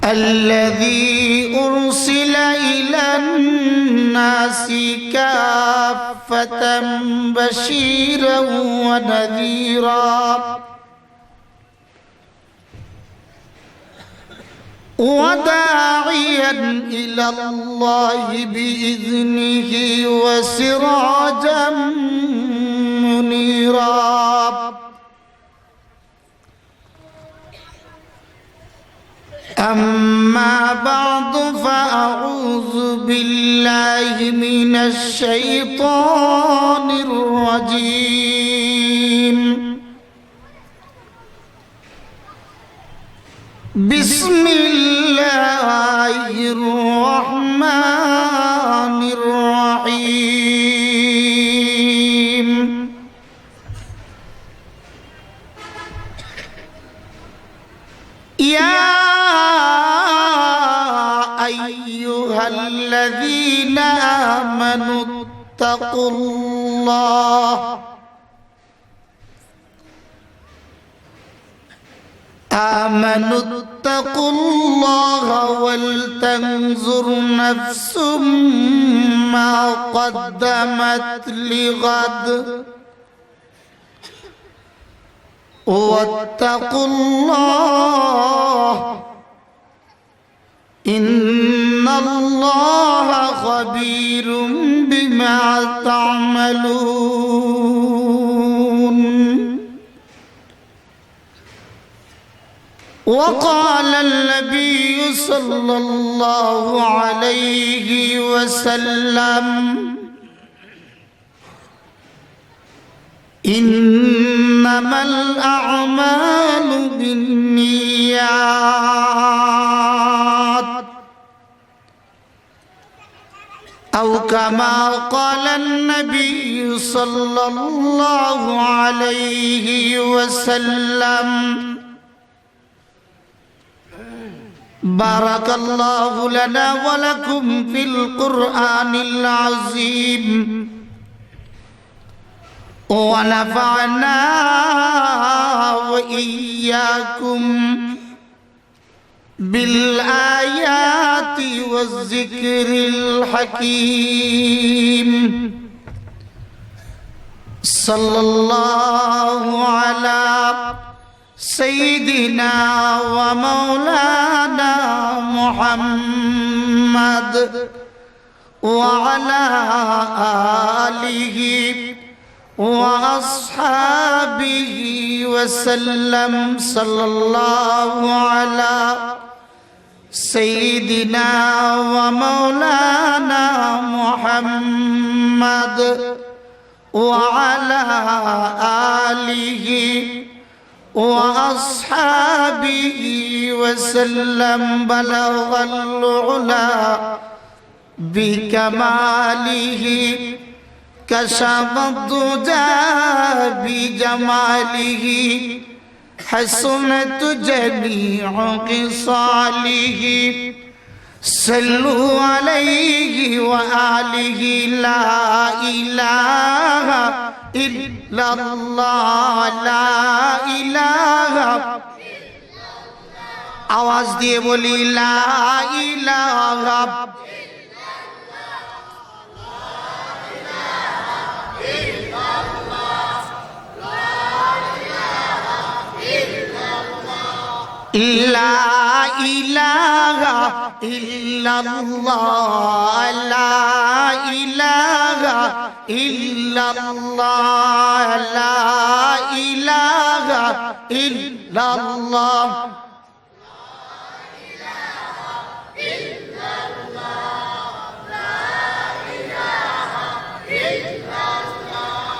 الذي أرسل إلى الناس كافة بشيرا ونذيرا وداعيا إلى الله بإذنه وسراجا منيرا أما بعد فأعوذ بالله من الشيطان الرجيم بسم الله الرحمن الرحيم يا أيها الذين آمنوا اتقوا الله ولتنظر نفس ما قدمت لغد واتقوا الله إن الله خبير بما تعملون وقال النبي صلى الله عليه وسلم إنما الأعمال بالنيات أو كما قال النبي صلى الله عليه وسلم بارك الله لنا ولكم في القرآن العظيم ونفعنا وإياكم بالآيات والذكر الحكيم صلى الله على سيدنا ومولانا محمد وعلى آله وأصحابه وسلم صلى الله على سيدنا ومولانا محمد وعلى آله وأصحابه وسلم بلغ العلا بكماله كشف الضجى بجماله حسنت جميع خصاله صلوا عليه وآله لا إله إلا الله لا إله आवाज दिए बोली ला इलाहा لا إله إلا الله لا إله إلا الله لا إله إلا الله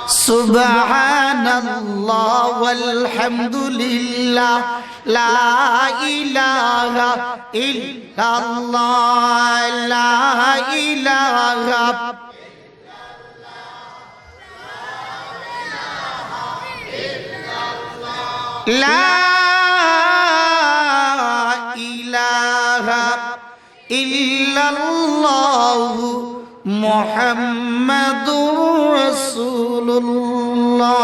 سبحان الله والحمد لله لا إله إلا الله لا إله لا إله إلا الله মুহাম্মাদুর রাসূলুল্লাহ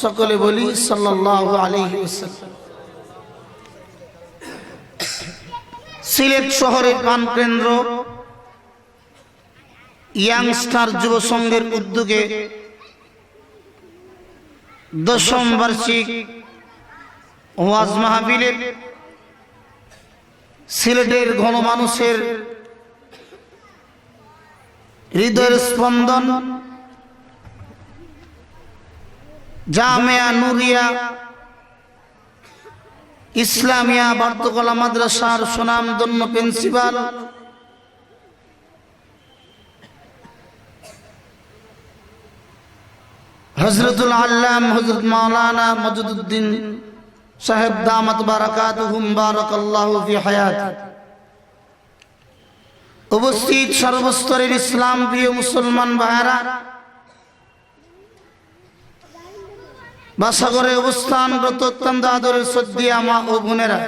সকলে বলি সাল্লাল্লাহু আলাইহি ওয়াসাল্লাম। সিলেট শহরের প্রাণকেন্দ্র ইয়াংস্টার যুব সংঘের উদ্যোগে 10ম বার্ষিক ওয়াজ মাহফিলের সিলেটের গণমানুষের হৃদয়ের স্পন্দন জামিয়া নুরিয়া ইসলামিয়া বার্তকলা মাদ্রাসার সুনামধন্য প্রিন্সিপাল হযরতুল আল্লাম হযরত মাওলানা মজিদউদ্দিন সাহেব দামাত বারাকাতুহুম বারাকাল্লাহু ফি হায়াতি। উপস্থিত সর্বস্তরের ইসলাম প্রিয় মুসলমান ভাইরা, বাসাগরে অবস্থানরত অত্যন্ত আদরের শ্রদ্ধেয় মা ও বোনেরা,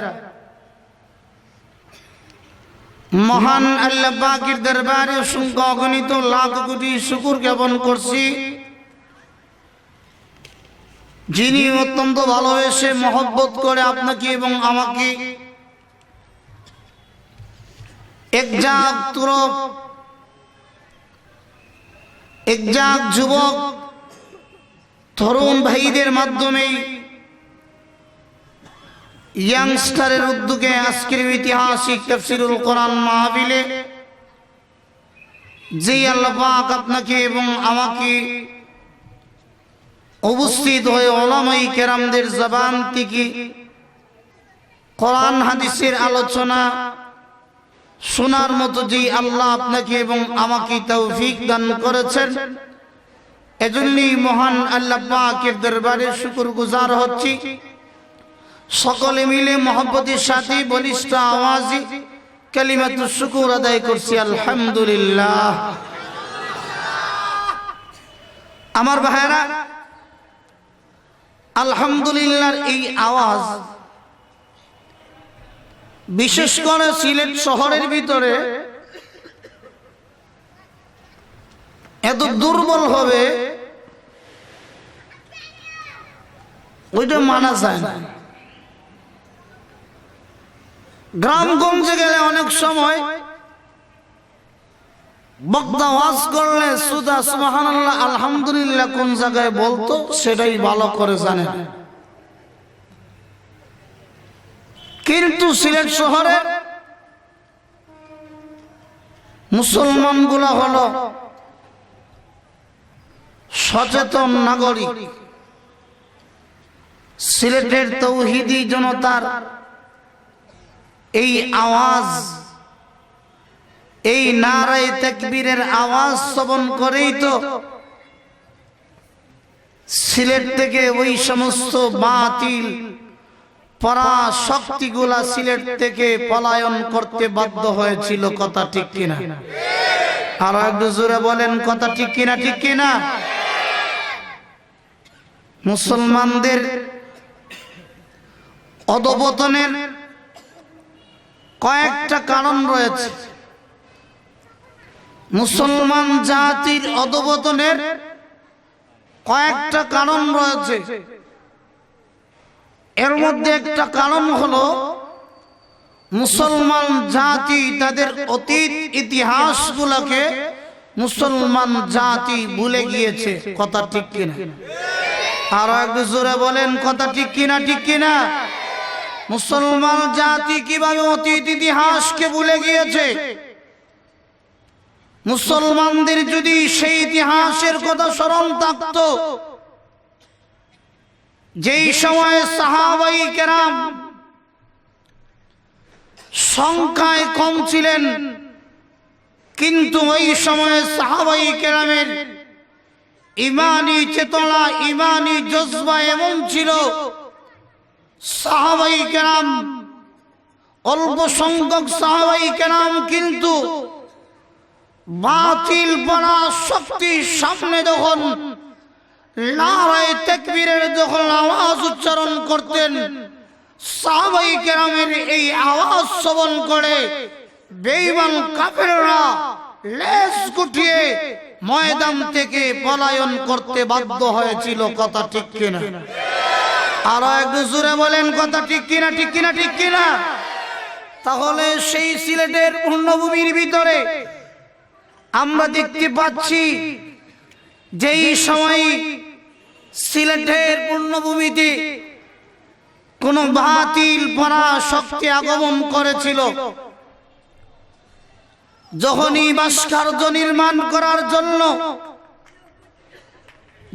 মহান আল্লাহ পাকের দরবারে অসংখ্য অগণিত লাখ কোটি শুকর জ্ঞাপন করছি, যিনি অত্যন্ত ভালোবেসে মহব্বত করে আপনাকে এবং আমাকে একজাক যুবক তরুণ ভাইদের মাধ্যমে ইয়াংস্টারের উদ্যোগে আজকের ঐতিহাসিক তাফসীরুল কোরআন মাহফিলে যে আল্লাহ পাক আপনাকে এবং আমাকে উপস্থিত হয়ে উলামায়ে কেরামদের জবান থেকে কোরআন হাদিসের আলোচনা শোনার মতো যে আল্লাহ আপনাকে এবং আমাকে তৌফিক দান করেছেন, এজন্যই মহান আল্লাহ পাকের দরবারে শুকরগুজার হচ্ছি। সকলে মিলে মহব্বতের সাথে বলিষ্ঠ আওয়াজে কালিমাতুশ শুকর আদায় করছি, আলহামদুলিল্লাহ। আমার ভাইরা, আলহামদুলিল্লাহর এই আওয়াজ বিশেষ করে সিলেট শহরের ভিতরে এত দুর্বল হবে ওইটা মানা যায় না। গ্রামগঞ্জে গেলে অনেক সময় বক্তা ওয়াজ করলে সুদা সুবহানাল্লাহ আলহামদুলিল্লাহ কোন জায়গায় বলতো সেটাই ভালো করে জানে না। কিন্তু সিলেট শহরে মুসলমান গুলা হলো সচেতন নাগরিক। সিলেটের তৌহিদি জনতার এই আওয়াজ, এই নারায়ে তাকবীরের আওয়াজ শ্রবণ করেই তো সিলেট থেকে ওই সমস্ত বাতিল পরাশক্তিগুলা সিলেট থেকে পলায়ন করতে বাধ্য হয়েছিল। কথা ঠিক কিনা? আর একটু জোরে বলেন, কথা ঠিক কিনা? ঠিক কিনা? মুসলমানদের অধঃপতনের কয়েকটা কারণ রয়েছে। মুসলমান জাতির অধঃপতনের কয়েকটা কারণ রয়েছে। এর মধ্যে একটা কারণ হলো মুসলমান জাতি তাদের অতীত ইতিহাসগুলোকে মুসলমান জাতি ভুলে গিয়েছে। কথা ঠিক কিনা? আরো একটু জোরে বলেন, কথা ঠিক কিনা? ঠিক কিনা? মুসলমান জাতি কিভাবে অতীত ইতিহাসকে ভুলে গিয়েছে? মুসলমানদের যদি সেই ইতিহাসের কথা স্মরণ থাকতো, যেই সময়ে সাহাবায়ে কেরাম সংখ্যায় কম ছিলেন, কিন্তু ওই সময়ে সাহাবায়ে কেরামের ঈমানি চেতনা, ঈমানি জজবা এমন ছিল, সাহাবায়ে কেরাম অল্প সংখ্যক সাহাবায়ে কেরাম কিন্তু বাতিল পরা শক্তির সামনে যখন নারায়ে তাকবীরের যখন আওয়াজ উচ্চারণ করতেন, সাহাবায়ে কেরামের এই আওয়াজ শ্রবণ করে বেঈমান কাফেররা লেজ গুটিয়ে ময়দান থেকে পলায়ন করতে বাধ্য হয়েছিল। কথা ঠিক কিনা? আরো একটু জোরে বলেন, কথা ঠিক কিনা? ঠিক কিনা? ঠিক কিনা? তাহলে সেই সিলেটের পূর্ণভূমির ভিতরে আমরা দেখতে পাচ্ছি যেই সময় সিলেটের পূর্ণভূমিতে কোন বাতিল পরা শক্তি আগমন করেছিল, যখনই ভাস্কর্য নির্মাণ করার জন্য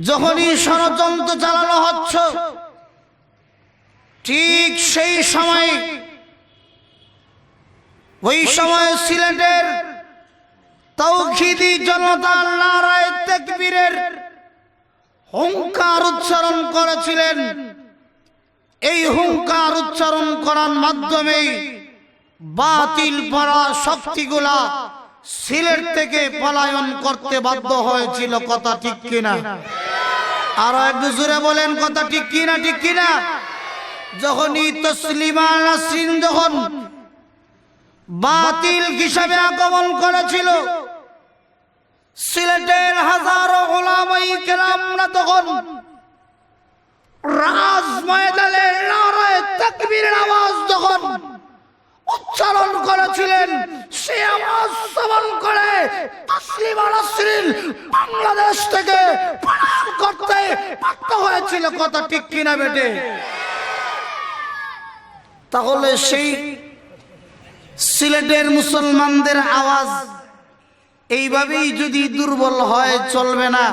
যখনই ষড়যন্ত্র চালানো হচ্ছে, ঠিক সেই সময় ওই সময় সিলেটের তাওহীদি জনতা নারায়ে তাকবীরের হুঙ্কার উচ্চারণ করেছিলেন। এই হুঙ্কার উচ্চারণ করার মাধ্যমে বাতিল পরা শক্তিগুলা সিলেট থেকে পলায়ন করতে বাধ্য হয়েছিল। কথা ঠিক কিনা? আর একটু জোরে বলেন, কথা ঠিক কিনা? ঠিক কিনা? যখনই তসলিমা নাসরিন যখন বাতিল হিসাবে আগমন করেছিল, সিলেটের হাজারো উলামায়ে কেরামরা তখন রাজ ময়দানে নারায়ে তাকবীরের আওয়াজ যখন উচ্চারণ করেছিলেন, সে আওয়াজ শ্রবণ করে তসলিমা নাসরিন বাংলাদেশ থেকে পলায়ন করতে বাধ্য হয়েছিল। কথা ঠিক কিনা বেটে? তাহলে সেই সিলেটের মুসলমানদের আওয়াজ এইভাবেই যদি দুর্বল হয় চলবে না।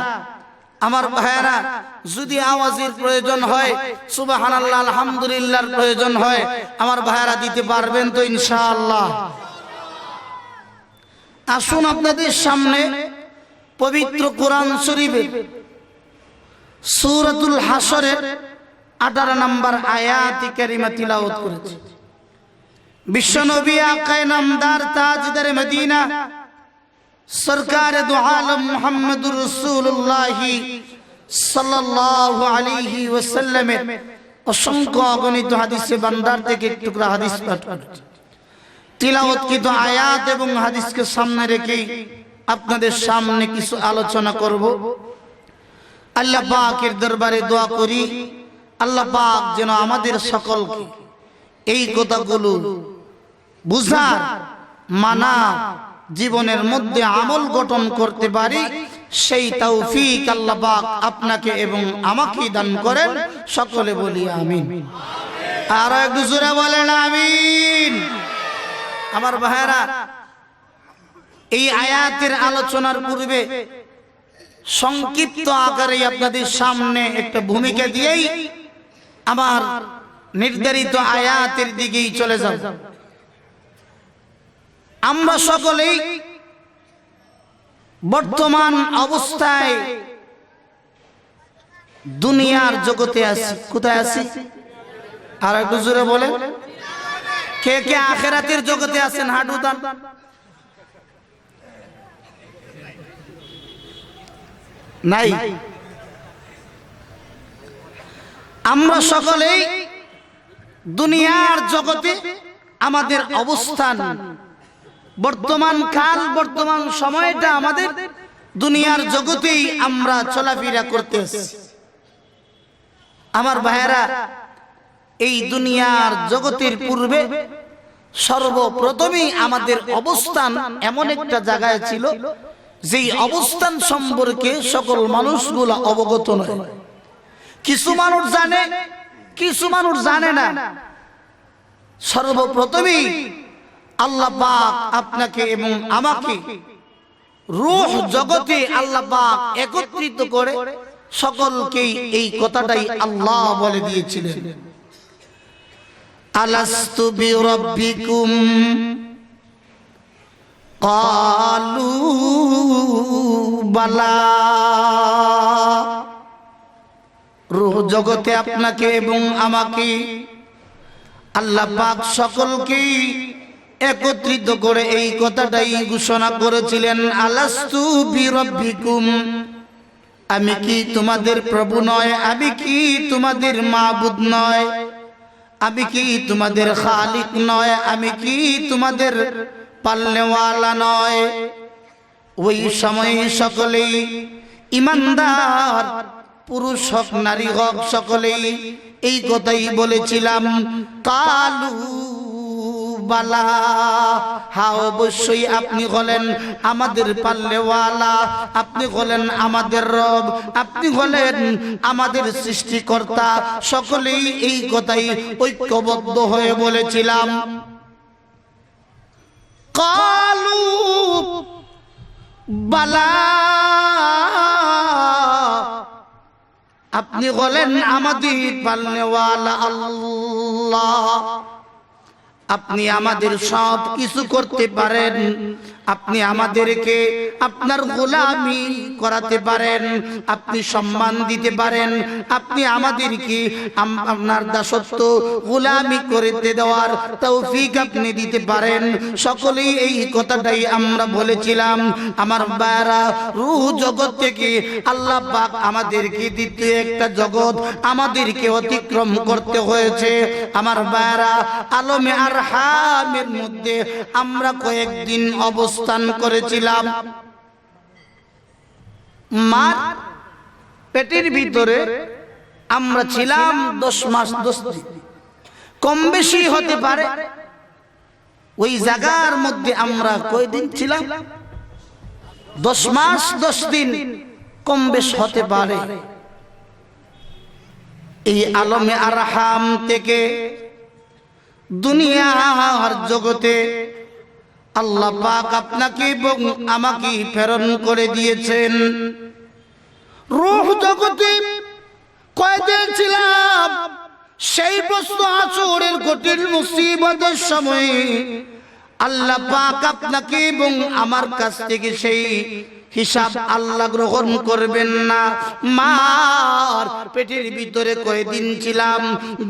আমার ভাইয়েরা, যদি আওয়াজের প্রয়োজন হয়, সুবহানাল্লাহ আলহামদুলিল্লাহর প্রয়োজন হয়, আমার ভাইয়েরা দিতে পারবেন তো ইনশাআল্লাহ? আসুন আপনাদের সামনে পবিত্র কোরআন শরীফে সূরাতুল হাসরের 18 নম্বর আয়াত কারিমা তিলাওয়াত করেছি। বিশ্বনবী আকায়ে নামদার তাজদার মদিনা সরকার দু আলম মুহাম্মদুর রাসূলুল্লাহ সাল্লাল্লাহু আলাইহি ওয়াসাল্লামের অসংখ্য অগণিত হাদিসে বান্দার থেকে টুকরা হাদিস পাঠ করেছি। তিলাওয়াতকৃত আয়াত এবং হাদিসকে সামনে রেখে আপনাদের সামনে কিছু আলোচনা করব। আল্লাহ পাকের দরবারে দোয়া করি, আল্লাহ পাক যেন আমাদের সকলকে এই কথাগুলো বুঝার, মানা, জীবনের মধ্যে আমল গঠন করতে পারি, সেই তৌফিক আল্লাহ পাক আপনাকে এবং আমাকে দান করেন। সকলে বলি আমিন। আর একটু জোরে বলেন আমিন। আমার ভাইরা, এই আয়াতের আলোচনার পূর্বে সংক্ষিপ্ত আকারে আপনাদের সামনে একটা ভূমিকা দিয়েই আমার নির্ধারিত আয়াতের দিকেই চলে যাব। আমরা সকলেই বর্তমান অবস্থায় দুনিয়ার জগতে আছি। কোথায় আছি? আর একটু জোরে বলে, কে কে আখিরাতের জগতে আছেন? হাঁটু দান। নাই? আমরা সকলেই দুনিয়ার জগতে আমাদের অবস্থান, বর্তমান কাল, বর্তমান সময়টা আমাদের দুনিয়ার জগতেই আমরা চলাফেরা করতেছি। আমার ভাইয়েরা, এই দুনিয়ার জগতের পূর্বে সর্বপ্রথমেই আমাদের অবস্থান এমন একটা জায়গায় ছিল যেই অবস্থান সম্পর্কে সকল মানুষগুলো অবগত নয়। কিছু মানুষ জানে, কিছু মানুষ জানে না। সর্বপ্রথমেই আল্লাহ পাক আপনাকে এবং আমাকে রূহ জগতে আল্লাহ পাক একত্রিত করে সকলকেই এই কথাটাই আল্লাহ বলে দিয়েছিলেন, আলাস্তু বিরাব্বিকুম ক্বালু বালা। রূহ জগতে আপনাকে এবং আমাকে আল্লাহ পাক সকলকেই একত্রিত করে এই কথাটাই ঘোষণা করেছিলেন, আলাস্তু বিরাব্বিকুম, আমি কি তোমাদের প্রভু নয়? আমি কি তোমাদের মাবুদ নয়? আমি কি তোমাদের খালিক নয়? আমি কি তোমাদের পালনেওয়ালা নয়? ওই সময় সকলেই ইমানদার, পুরুষ হোক নারী হোক, সকলেই এই কথাই বলেছিলাম, কালু বালা, হ্যাঁ অবশ্যই আপনি হলেন আমাদের পাল্লেওয়ালা, আপনি হলেন আমাদের রব, আপনি হলেন আমাদের সৃষ্টিকর্তা। সকলেই এই কথাই ঐক্যবদ্ধ হয়ে বলেছিলাম। কালু বালা, আপনি হলেন আমাদের পালনেওয়ালা আল্লাহ, আপনি আমাদের সব কিছু করতে পারেন, আপনি আমাদেরকে আপনার গোলামি করাতে পারেন, আপনি সম্মান দিতে পারেন, আপনি আমাদেরকে আপনার দাসত্ব গোলামি করতে দেওয়ার তৌফিক আপনি দিতে পারেন। সকলেই এই কথাটাই আমরা বলেছিলাম। আমার বায়রা, রূহ জগৎ থেকে আল্লাহ পাক আমাদেরকে দ্বিতীয় একটা জগৎ আমাদেরকে অতিক্রম করতে হয়েছে। আমার বায়রা, আলমে আরহামের মধ্যে আমরা কয়েকদিন অবস্থান করেছিলাম। মার পেটের ভিতরে আমরা ছিলাম 10 মাস 10 দিন, কম বেশি হতে পারে। ওই জায়গার মধ্যে আমরা কয়দিন ছিলাম? 10 মাস 10 দিন, কম বেশ হতে পারে। এই আলমে আরহাম থেকে দুনিয়ার জগতে আল্লাহ পাক আপনাকে এবং আমাকে প্রেরণ করে দিয়েছেন। রূহ জগতে কয়দিন ছিলাম? সেই প্রশ্ন আসরের কঠিন মুসিবতের সময় আল্লাহ পাক আপনাকে এবং আমার কাছ থেকে সেই হিসাব আল্লাহ গ্রহণ করবেন না। মার পেটের ভিতরে কয়দিন ছিলাম?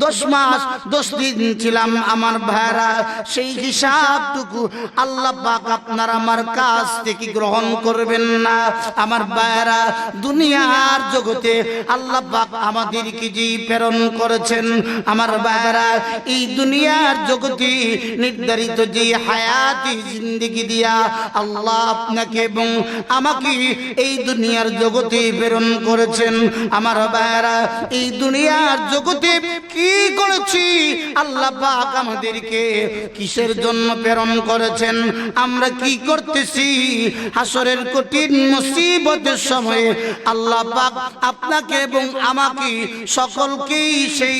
10 মাস 10 দিন ছিলাম। আমার ভাইরা, সেই হিসাবটুকু আল্লাহ পাক আপনার আমার কাছ থেকে গ্রহণ করবেন না। আমার ভাইরা, দুনিয়ার জগতে আল্লাহ পাক আমাদেরকে যে প্রেরণ করেছেন, আমার ভাইরা, এই দুনিয়ার জগতে নির্ধারিত যে হায়াতি জিন্দেগি দিয়া আল্লাহ আপনাকে এবং আমাকে এই দুনিয়ার জগতে প্রেরণ করেছেন। আমার ভাইরা, এই দুনিয়ার জগতে কি করেছি? আল্লাহ পাক আমাদেরকে কিসের জন্য প্রেরণ করেছেন? আমরা কি করতেছি? হাসরের কঠিন মুসিবতের সময়ে আল্লাহ পাক আপনাকে এবং আমাকে সকলকেই সেই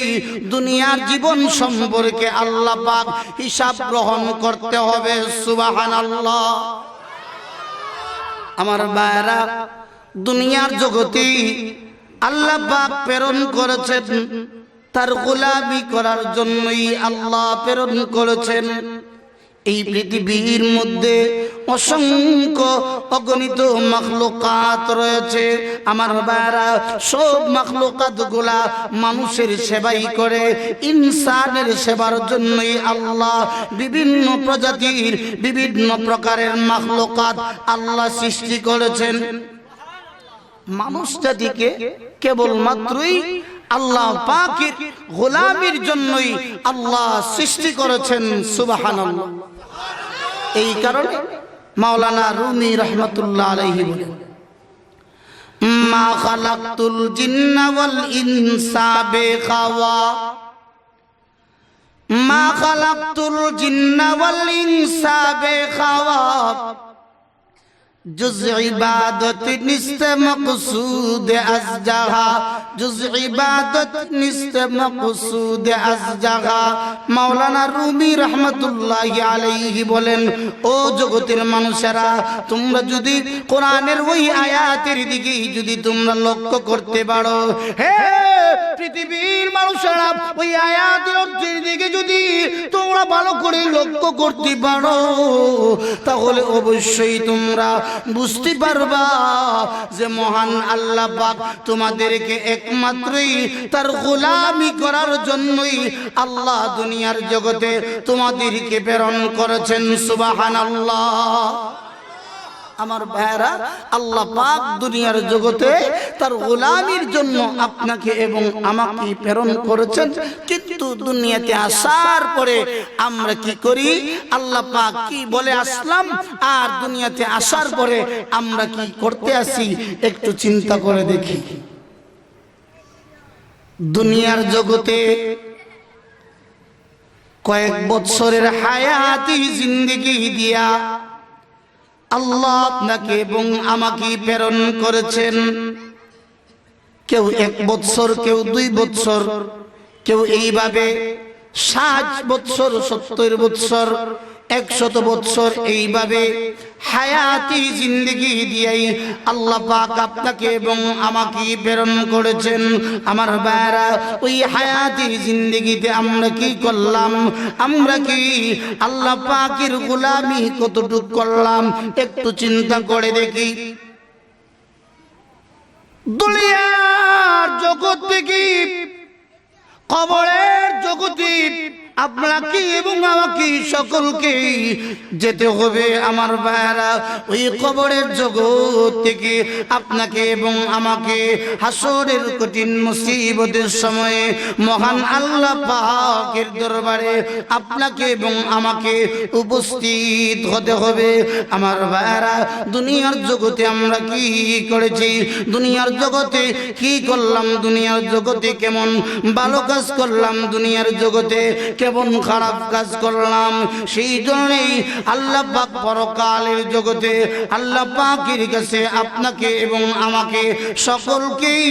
দুনিয়ার জীবন সম্পর্কে আল্লাহ পাক হিসাব গ্রহণ করতে হবে। সুবহানাল্লাহ। আমার ভাইরা, দুনিয়ার জগতে আল্লাহ পাক প্রেরণ করেছেন, তার গোলামি করার জন্যই আল্লাহ প্রেরণ করেছেন। এই পৃথিবীর মধ্যে অসংখ্য অগণিত মাখলুকাত রয়েছে। আমার ভাইরা, সব মাখলুকাত গুলা মানুষের সেবাই করে। ইনসানের সেবার জন্যই আল্লাহ বিভিন্ন প্রজাতির বিভিন্ন প্রকারের মাখলুকাত আল্লাহ সৃষ্টি করেছেন। মানুষ জাতিকে কেবলমাত্রই আল্লাহ পাকের গোলামির জন্যই আল্লাহ সৃষ্টি করেছেন। সুবহানাল্লাহ। এই কারণে মাওলানা রুমি রহমাতুল্লাহ আলাইহি বলেন, মা খালাকতুল জিন্না ওয়াল ইনসা বিখাওয়া, মা খালাকতুল জিন্না ওয়াল ইনসা বিখাওয়া, जुज़ इबादत निस्त मक़सूद अज़ जहा, जुज़ इबादत निस्त मक़सूद अज़ जहा। মাওলানা রুমি রহমাতুল্লাহি আলাইহি বলেন, ও জগতের মানুষেরা, তোমরা যদি কোরআনের ওই আয়াতের দিকে যদি তোমরা লক্ষ্য করতে পারো, হে পৃথিবীর মানুষেরা, ওই আয়াতের দিকে যদি তোমরা ভালো করে লক্ষ্য করতে পারো, তাহলে অবশ্যই তোমরা বুঝতে পারবা যে মহান আল্লাহ পাক তোমাদেরকে একমাত্রই তার গোলামি করার জন্যই আল্লাহ দুনিয়ার জগতে তোমাদেরকে প্রেরণ করেছেন। সুবহানাল্লাহ। আমার ভাইরা, আল্লাহ পাক দুনিয়ার জগতে তার গোলামির জন্য আপনাকে এবং আমাকে প্রেরণ করেছেন। কিন্তু দুনিয়াতে আসার পরে আমরা কি করি? আল্লাহ পাক কি বলে আসলাম, আর দুনিয়াতে আসার পরে আমরা কি করতে আসি, একটু চিন্তা করে দেখি। দুনিয়ার জগতে কয়েক বছরের হায়াতি জিন্দেগি দিয়া আল্লাহ আপনাকে এবং আমাকে প্রেরণ করেছেন। কেউ 1 বছর, কেউ 2 বছর, কেউ এইভাবে 60 বছর, 70 বছর, 100 বছর, এইভাবে হায়াতি জিন্দেগি দিয়াই আল্লাহ পাক আপনাকে এবং আমাকে প্রেরণ করেছেন। আমার ভাইরা, ওই হায়াতি জিন্দেগিতে আমরা কি করলাম? আমরা কি আল্লাহ পাকের গোলামি কতটুকু করলাম? একটু চিন্তা করে দেখি। দুনিয়ার জগৎ থেকে কবরের জগতে আপনাকে এবং আমাকে সকলকে যেতে হবে। আমার ভাইরা, ওই কবরের জগৎ থেকে আপনাকে এবং আমাকে হাসরের কঠিন মুসিবতের সময়ে মহান আল্লাহ পাকের দরবারে আপনাকে এবং আমাকে উপস্থিত হতে হবে। আমার ভাইরা, দুনিয়ার জগতে আমরা কি করেছি? দুনিয়ার জগতে কি করলাম? দুনিয়ার জগতে কেমন ভালো কাজ করলাম? দুনিয়ার জগতে কেমন খারাপ কাজ করলাম? সেই জন্যই আল্লাহ পাক পরকালের জগতে আল্লাহ পাকের কাছে আপনাকে এবং আমাকে সকলকেই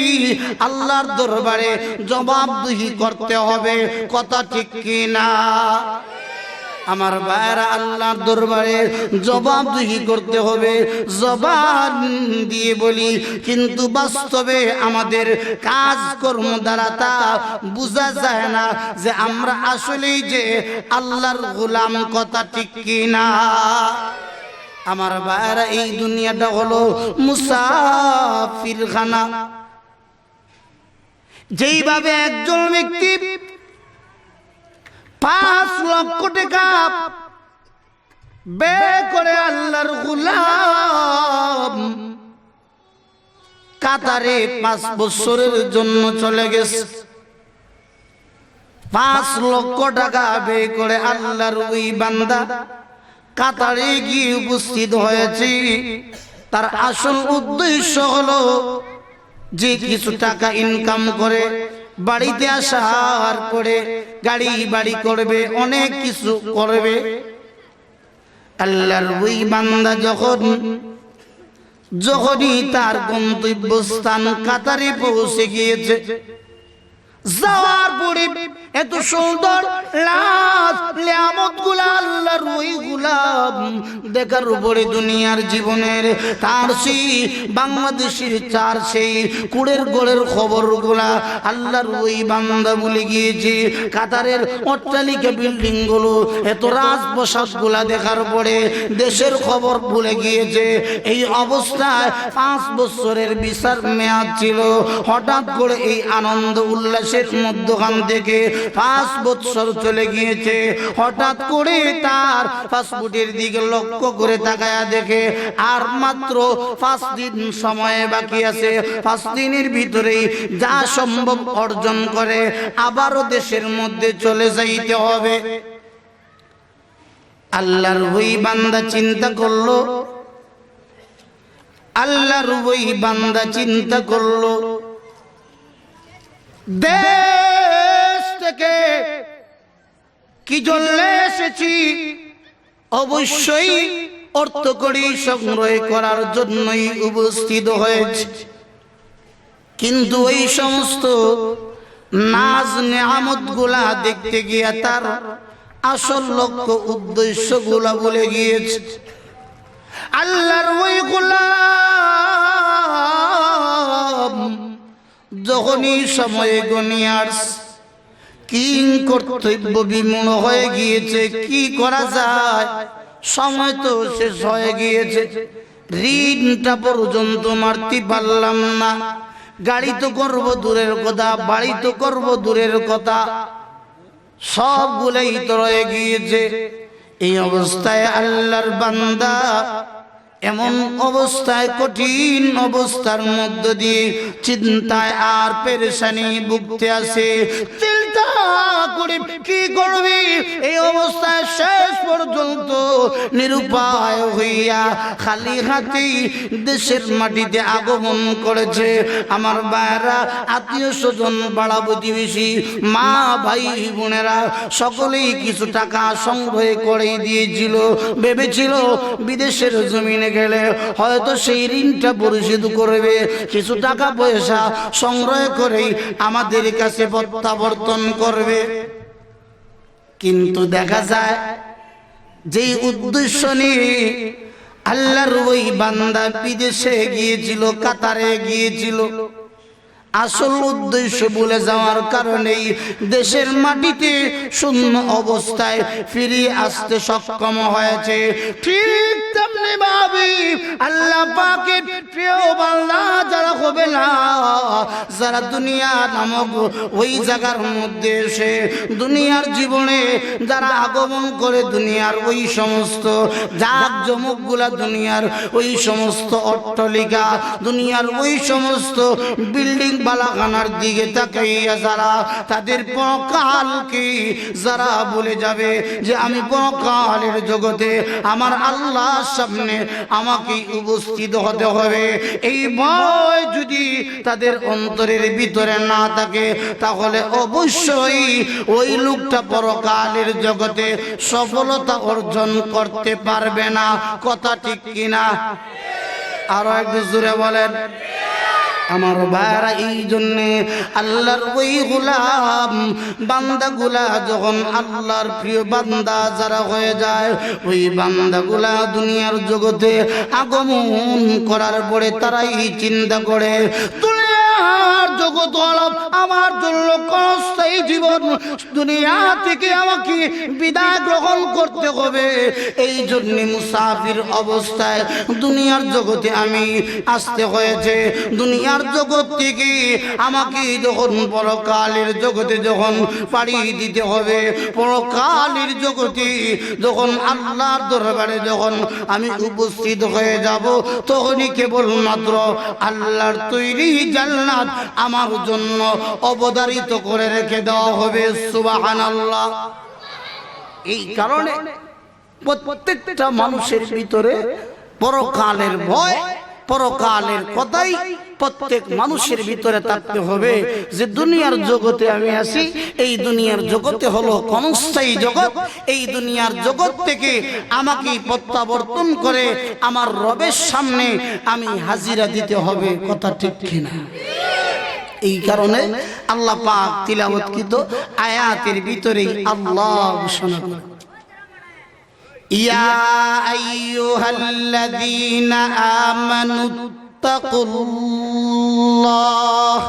আল্লাহর দরবারে জবাবদিহি করতে হবে। কথা ঠিক কি না? আমার ভাইরা, আল্লাহর দরবারে জবাবদিহি করতে হবে। জবান দিয়ে বলি, কিন্তু বাস্তবে আমাদের কাজকর্ম দ্বারা তা বোঝা যায় না যে আমরা আসলেই যে আল্লাহর গোলাম। কথা ঠিক কি না? আমার ভাইরা, এই দুনিয়াটা হলো মুসাফিরখানা। যেইভাবে একজন ব্যক্তি 5 লক্ষ টাকা ব্যয় করে আল্লাহর গোলাম কাতারে 5 বছরের জন্য চলে গেছে। 5 লক্ষ টাকা ব্যয় করে আল্লাহর ওই বান্দা কাতারে গিয়ে উপস্থিত হয়েছে। তার আসল উদ্দেশ্য হলো যে কিছু টাকা ইনকাম করে বাড়িতে আসার পরে গাড়ি বাড়ি করবে, অনেক কিছু করবে। আল্লাহর ওই বান্দা যখনই তার গন্তব্যস্থান কাতারে পৌঁছে গিয়েছে, যাওয়ার পরে এত সুন্দর নিয়ামত গুলা আল্লাহর ওই গোলাম দেখার উপরে দুনিয়ার জীবনের তার সেই বাংলাদেশের সেই কুড়ের গোড়ের খবর গুলা আল্লাহর ওই বান্দা ভুলে গিয়েছে। কাতারের অট্টালিকা বিল্ডিং গুলো, এত রাজপ্রাসাদ গুলা দেখার পরে দেশের খবর ভুলে গিয়েছে। এই অবস্থায় 5 বছরের বিচার মেয়াদ ছিল। হঠাৎ করে এই আনন্দ উল্লাসের মধ্যখান থেকে 5 বছর চলে গিয়েছে। হঠাৎ করে তার পাসপোর্টের দিকে লক্ষ্য করে তাকায়া দেখে আর মাত্র 5 দিন সময় বাকি আছে। 5 দিনের ভিতরেই যা সম্ভব অর্জন করে আবারও দেশের মধ্যে চলে যাইতে হবে। আল্লাহর ওই বান্দা চিন্তা করলো, আল্লাহর ওই বান্দা চিন্তা করলো, দেশ থেকে কি জন্য এসেছি? অবশ্যই অর্থ কড়ি সংগ্রহ করার জন্যই উপস্থিত হয়েছে। কিন্তু ওই সমস্ত নাজ নেয়ামত গুলা দেখতে গিয়ে তার আসল লক্ষ্য উদ্দেশ্য গুলা ভুলে গিয়েছে। আল্লাহর ওই গোলাম যখনই সময়ে গনিয়ার কি কর্তব্য বিমূঢ় হয়ে গিয়েছে, কি করা যায়? সময় তো শেষ হয়ে গিয়েছে। ঋণটা পর্যন্ত মারতে পারলাম না। গাড়ি তো করব দূরের কথা, বাড়ি তো করব দূরের কথা, সবগুলাই তো রয়ে গিয়েছে। এই অবস্থায় আল্লাহর বান্দা এমন অবস্থায়, কঠিন অবস্থার মধ্য দিয়ে চিন্তায় আর পেরেশানি ভুগতে আছে। চিন্তা করে কি করবি এই অবস্থায় শেষ পর্যন্ত নিরুপায় হইয়া খালি হাতে দেশের মাটিতে আগমন করেছে। আমার ভাইরা, আত্মীয় স্বজন, পাড়া প্রতিবেশী, মা ভাই বোনেরা সকলেই কিছু টাকা সংগ্রহ করে দিয়েছিল। ভেবেছিল বিদেশের জমিনে গেলে হয়তো সেই ঋণটা পরিশোধ করবে, কিছু টাকা পয়সা সংগ্রহ করে আমাদের কাছে প্রত্যাবর্তন করবে। কিন্তু দেখা যায় যেই উদ্দেশ্য নিয়ে আল্লাহর ওই বান্দা বিদেশে গিয়েছিল, কাতারে গিয়েছিল, আসল উদ্দেশ্য ভুলে যাওয়ার কারণেই দেশের মাটিতে শূন্য অবস্থায় ফিরিয়ে আসতে সক্ষম হয়েছে। ঠিক তেমনি ভাবে আল্লাহ পাকের প্রিয় বান্দা যারা হবে না, যারা দুনিয়া নামক ওই জায়গার মধ্যে এসে দুনিয়ার জীবনে যারা আগমন করে, দুনিয়ার ওই সমস্ত জাঁকজমকগুলা, দুনিয়ার ওই সমস্ত অট্টালিকা, দুনিয়ার ওই সমস্ত বিল্ডিং বালাখানার দিকে তাকাইয়া যারা তাদের পরকালকে যারা বলে যাবে যে আমি পরকালের জগতে আমার আল্লাহর সামনে আমাকে উপস্থিত হতে হবে, এই ভয় যদি তাদের অন্তরের ভিতরে না থাকে তাহলে অবশ্যই ওই লোকটা পরকালের জগতে সফলতা অর্জন করতে পারবে না। কথা ঠিক কিনা? আরো একটু জোরে বলেন। আমার ভাইরা, এই জন্যে আল্লাহর ওই গোলাম বান্দাগুলা যখন আল্লাহর প্রিয় বান্দা যারা হয়ে যায়, ওই বান্দাগুলা দুনিয়ার জগতে আগমন করার পরে তারাই চিন্তা করে দুনিয়ার জগৎ হলো আমার জন্য কষ্টই জীবন, দুনিয়া থেকে আমাকে বিদায় গ্রহণ করতে হবে। এই জন্য মুসাফির অবস্থায় দুনিয়ার জগতে আমি আসতে হয়েছে। দুনিয়ার জগৎ থেকে আমাকে যখন পরকালের জগতে যখন পাড়ি দিতে হবে, পরকালের জগতে যখন আল্লাহর দরবারে যখন আমি উপস্থিত হয়ে যাব, তখনই কেবলমাত্র আল্লাহর তৈরি জান্নাত আমার জন্য অবধারিত করে রেখে দেওয়া হবে। সুবহানাল্লাহ। এই কারণে প্রত্যেকটা মানুষের ভিতরে পরকালের ভয়, পরকালের কথাই প্রত্যেক মানুষের ভিতরে থাকতে হবে যে দুনিয়ার জগতে আমি আছি, এই দুনিয়ার জগতে হলো ক্ষণস্থায়ী জগৎ, এই দুনিয়ার জগৎ থেকে আমাকে প্রত্যাবর্তন করে আমার রবের সামনে আমি হাজিরা দিতে হবে। কথা ঠিক কিনা? এই কারণে আল্লাহ পাক তিলাওয়াতকৃত আয়াতের ভিতরেই আল্লাহ ঘোষণা করেন, ইয়া আইয়ুহাল্লাযীনা আমানুত্তাকুল্লাহ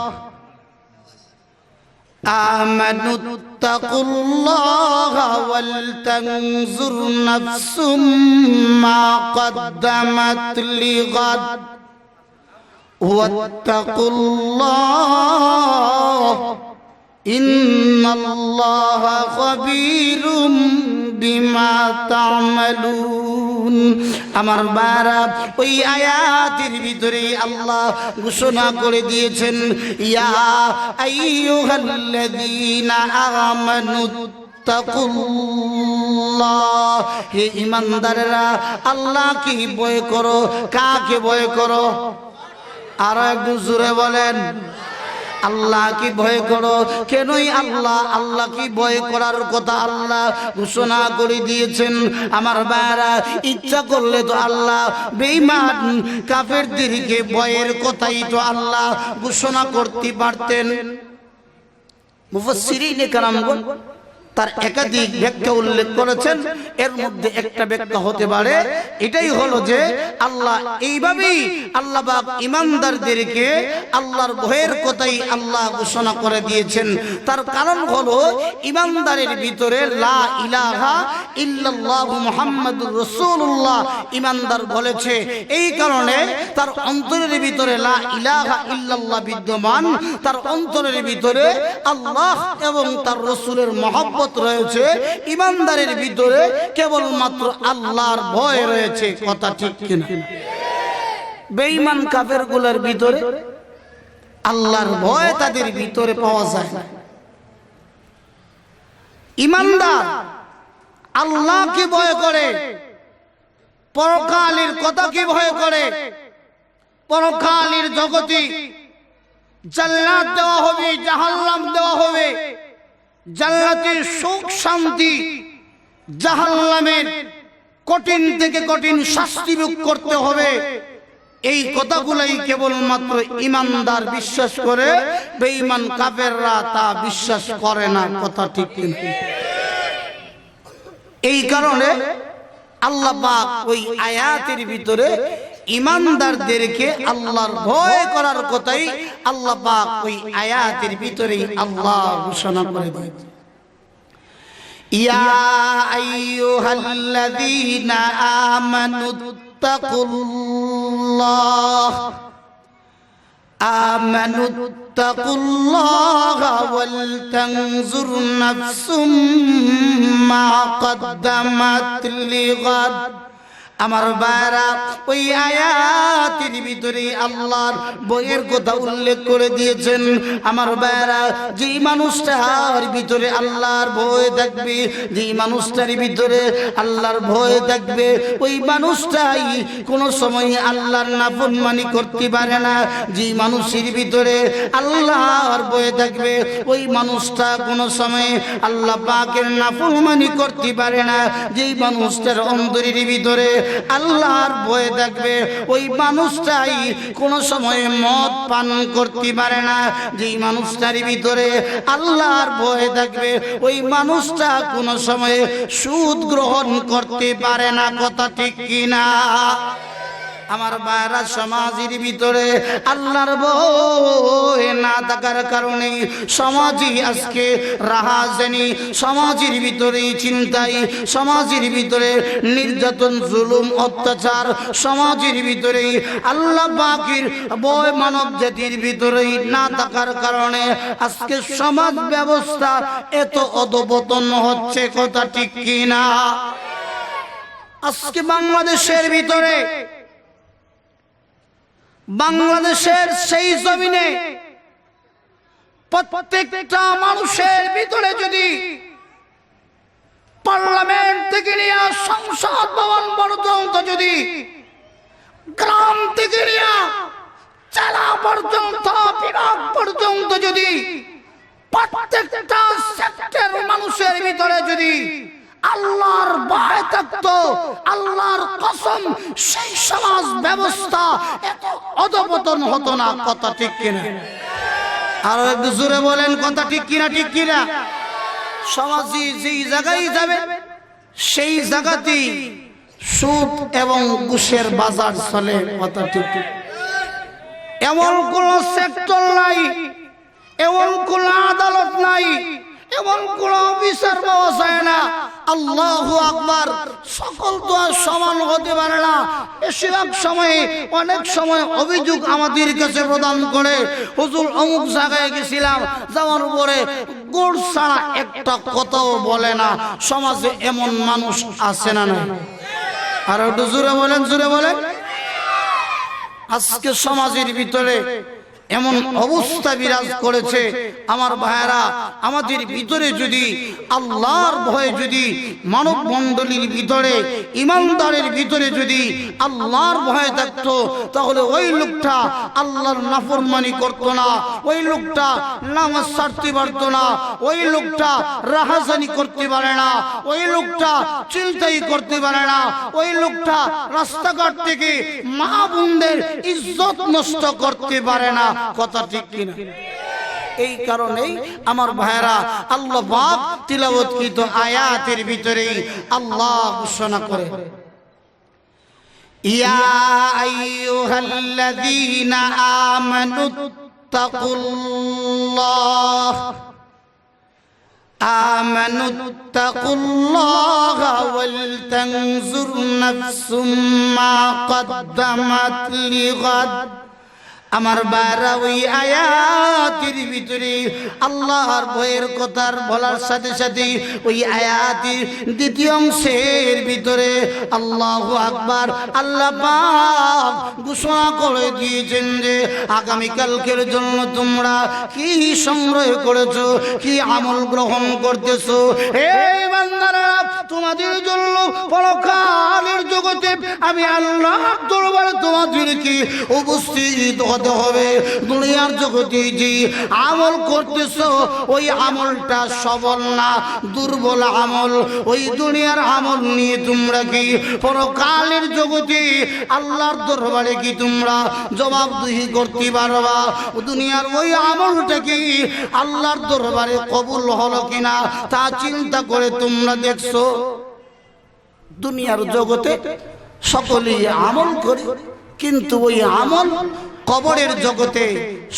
ওয়াল তানজুর নাফসুম মা কদ্দামাত লিগাদ ওয়াত্তাকুল্লাহ ইন্নাল্লাহা খাবীরুম বিমা তা'মালুন। আমার বারা, ওই আয়াতের ভিতরে আল্লাহ ঘোষণা করে দিয়েছেন, ইয়া আইয়ুহাল্লাযীনা আমানুত্তাকুল্লাহ, হে ঈমানদারেরা আল্লাহকে ভয় করো। কাকে ভয় করো? আরো একটু জোরে বলেন, আল্লাহকে ভয় করো। কেনই আল্লাহকে ভয় করার কথা আল্লাহ ঘোষণা করে দিয়েছেন? আমার ভাইরা, ইচ্ছা করলে তো আল্লাহ বেঈমান কাফেরদেরকে ভয়ের কথাই তো আল্লাহ ঘোষণা করতে পারতেন। মুফাসসিরিনে কেরামগণ তার একাধিক ব্যাখ্যা উল্লেখ করেছেন। এর মধ্যে একটা ব্যাখ্যা হতে পারে এটাই হলো যে আল্লাহ এইভাবেই আল্লাহ পাক ঈমানদারদেরকে আল্লাহর ভয়ের কথাই আল্লাহ ঘোষণা করে দিয়েছেন। তার কারণ হলো ঈমানদারের ভিতরে লা ইলাহা ইল্লাল্লাহু মুহাম্মাদুর রাসূলুল্লাহ ঈমানদার বলেছে। এই কারণে তার অন্তরের ভিতরে লা ইলাহা ইল্লাল্লাহ বিদ্যমান, তার অন্তরের ভিতরে আল্লাহ এবং তার রাসূলের মহব্বত রয়েছে। ঈমানদারের ভিতরে কেবলমাত্র আল্লাহর ভয় রয়েছে। কথা ঠিক কিনা? বেঈমান কাফেরগুলোর ভিতরে আল্লাহর ভয় তাদের ভিতরে পাওয়া যায়। ইমানদার আল্লাহকে ভয় করে, পরকালের কথাকে ভয় করে। পরকালের জগতে জান্নাত দেওয়া হবে, জাহান্নাম দেওয়া হবে, জান্নাতের সুখ শান্তি, জাহান্নামের কঠিন থেকে কঠিন শাস্তি ভোগ করতে হবে। এই কথাগুলাই কেবলমাত্র ইমানদার বিশ্বাস করে, বেঈমান কাফেররা তা বিশ্বাস করে না। কথা ঠিক কিনা? এই কারণে আল্লাহ পাক ওই আয়াতের ভিতরে ইমানদারদেরকে আল্লাহর ভয় করার কথাই আল্লাহ পাক ওই আয়াতের ভিতরেই আল্লাহ ঘোষণা করে দিয়েছেন। ইয়া আইয়ুহাল্লাযীনা আমানুত্তাকুল্লাহ আমানুত্তাকুল্লাহা ওয়াল তানজুর নাফসুম মা কদ্দামাত লিগাদ। আমার ভাইরা, ওই আয়াতের ভিতরে আল্লাহর বইয়ের কথা উল্লেখ করে দিয়েছেন। আমার ভাইরা, যেই মানুষটার ভিতরে আল্লাহর ভয় থাকবে, যেই মানুষটার ভিতরে আল্লাহর ভয় থাকবে, ওই মানুষটাই কোনো সময় আল্লাহর নাফরমানি করতে পারে না। যেই মানুষের ভিতরে আল্লাহর ভয় থাকবে, ওই মানুষটা কোনো সময় আল্লাহ পাকের নাফরমানি করতে পারে না। যেই মানুষটার অন্তরের ভিতরে আল্লাহর ভয় থাকবে, ওই মানুষটাই কোন সময় মদ পান করতে পারে না। যেই মানুষটার ভিতরে আল্লাহর ভয় থাকবে, ওই মানুষটা কোন সময় সুদ গ্রহণ করতে পারে না। কথা ঠিক কিনা? আমার ভাইরা, সমাজের ভিতরে আল্লাহর ভয় না থাকার কারণে সমাজে আজকে রাহাজানি, সমাজের ভিতরে চিন্তাই, সমাজের ভিতরে নির্যাতন, জুলুম, অত্যাচার, সমাজের ভিতরে আল্লাহ পাকের ভয় মানব জাতির ভিতরে না থাকার কারণে আজকে সমাজ ব্যবস্থা এত অধঃপতন হচ্ছে। কথা ঠিক কিনা? আজকে বাংলাদেশের ভিতরে, বাংলাদেশের সেই জমিনে প্রত্যেকটা মানুষের ভিতরে যদি পার্লামেন্ট থেকে নিয়ে সংসদ ভবন পর্যন্ত, যদি গ্রাম থেকে নিয়ে জেলা পর্যন্ত, বিভাগ পর্যন্ত, যদি প্রত্যেকটা সেক্টর মানুষের ভিতরে যদি আল্লাহর ভয় থাকতো, আল্লাহর কসম, সেই সমাজ ব্যবস্থা এত অধঃপতন হতো না। কথা ঠিক কিনা? আরো একটু জোরে বলেন, কথা ঠিক কিনা? ঠিক কিনা? সমাজে যেই জায়গায় যাবে সেই জায়গাতেই সুদ এবং ঘুষের বাজার চলে। কথা ঠিক? এমন কোন সেক্টর নাই, এমন কোন আদালত নাই, এমন কোন বিচার পাওয়া যায় না। আল্লাহু আকবার। সকল তো আর সমান হতে পারে না। বেশিরভাগ সময়ে, অনেক সময় অভিযোগ আমাদের কাছে প্রদান করে, হুজুর অমুক জায়গায় গেছিলাম, যাওয়ার পরে গোড় ছাড়া একটা কথাও বলে না। সমাজে এমন মানুষ আছে না? না? আর একটু জোরে বলেন, জোরে বলেন। আজকে সমাজের ভিতরে এমন অবস্থা বিরাজ করেছে। আমার ভাইরা, আমাদের ভিতরে যদি আল্লাহর ভয়, যদি মানব মণ্ডলীর ভিতরে, ইমানদারের ভিতরে যদি আল্লাহর ভয় থাকতো, তাহলে ওই লোকটা আল্লাহর নাফরমানি করতো না, ওই লোকটা নামাজ ছাড়তে পারতো না, ওই লোকটা রাহাজানি করতে পারে না, ওই লোকটা চিন্তাই করতে পারে না, ওই লোকটা রাস্তাঘাট থেকে মা বোনদের ইজ্জত নষ্ট করতে পারে না। কথা ঠিক কিনা? এই কারণেই আমার ভাইরা, আল্লাহ পাক তিলাওয়াতকৃত আয়াতের ভিতরেই আল্লাহ ঘোষণা করে, ইয়া আইয়ুহাল্লাযীনা আমানুত্তাকুল্লাহ আমানুত্তাকুল্লাহা ওয়াল তানজুর নাফসুম মা কদ্দামাত লিগাদ। আমার বারা ওই আয়াতের ভিতরে আল্লাহর ভয়ের কথার বলার সাথে সাথে ওই আয়াতের দ্বিতীয় অংশের ভিতরে আল্লাহু আকবার, আল্লাহ পাক ঘোষণা করে দিয়েছেন যে আগামীকালকের জন্য তোমরা কি সংগ্রহ করেছো, কি আমল গ্রহণ করতেছো। এই বান্দারা, তোমাদের জন্য পরকালের জগতে আমি আল্লাহর দরবারে তোমাদেরকে উপস্থিত হতে হবে। দুনিয়ার জগতে যে আমল করতেছো ওই আমলটা সবল না, দুর্বল আমল। ওই দুনিয়ার আমল নিয়ে তোমরা কি পরকালের জগতে আল্লাহর দরবারে কি তোমরা জবাবদিহি করতে পারবা? দুনিয়ার ওই আমলটা কি আল্লাহর দরবারে কবুল হলো কিনা তা চিন্তা করে তোমরা দেখছো। দুনিয়ার জগতে সকলেই আমল করে, কিন্তু ওই আমল কবরের জগতে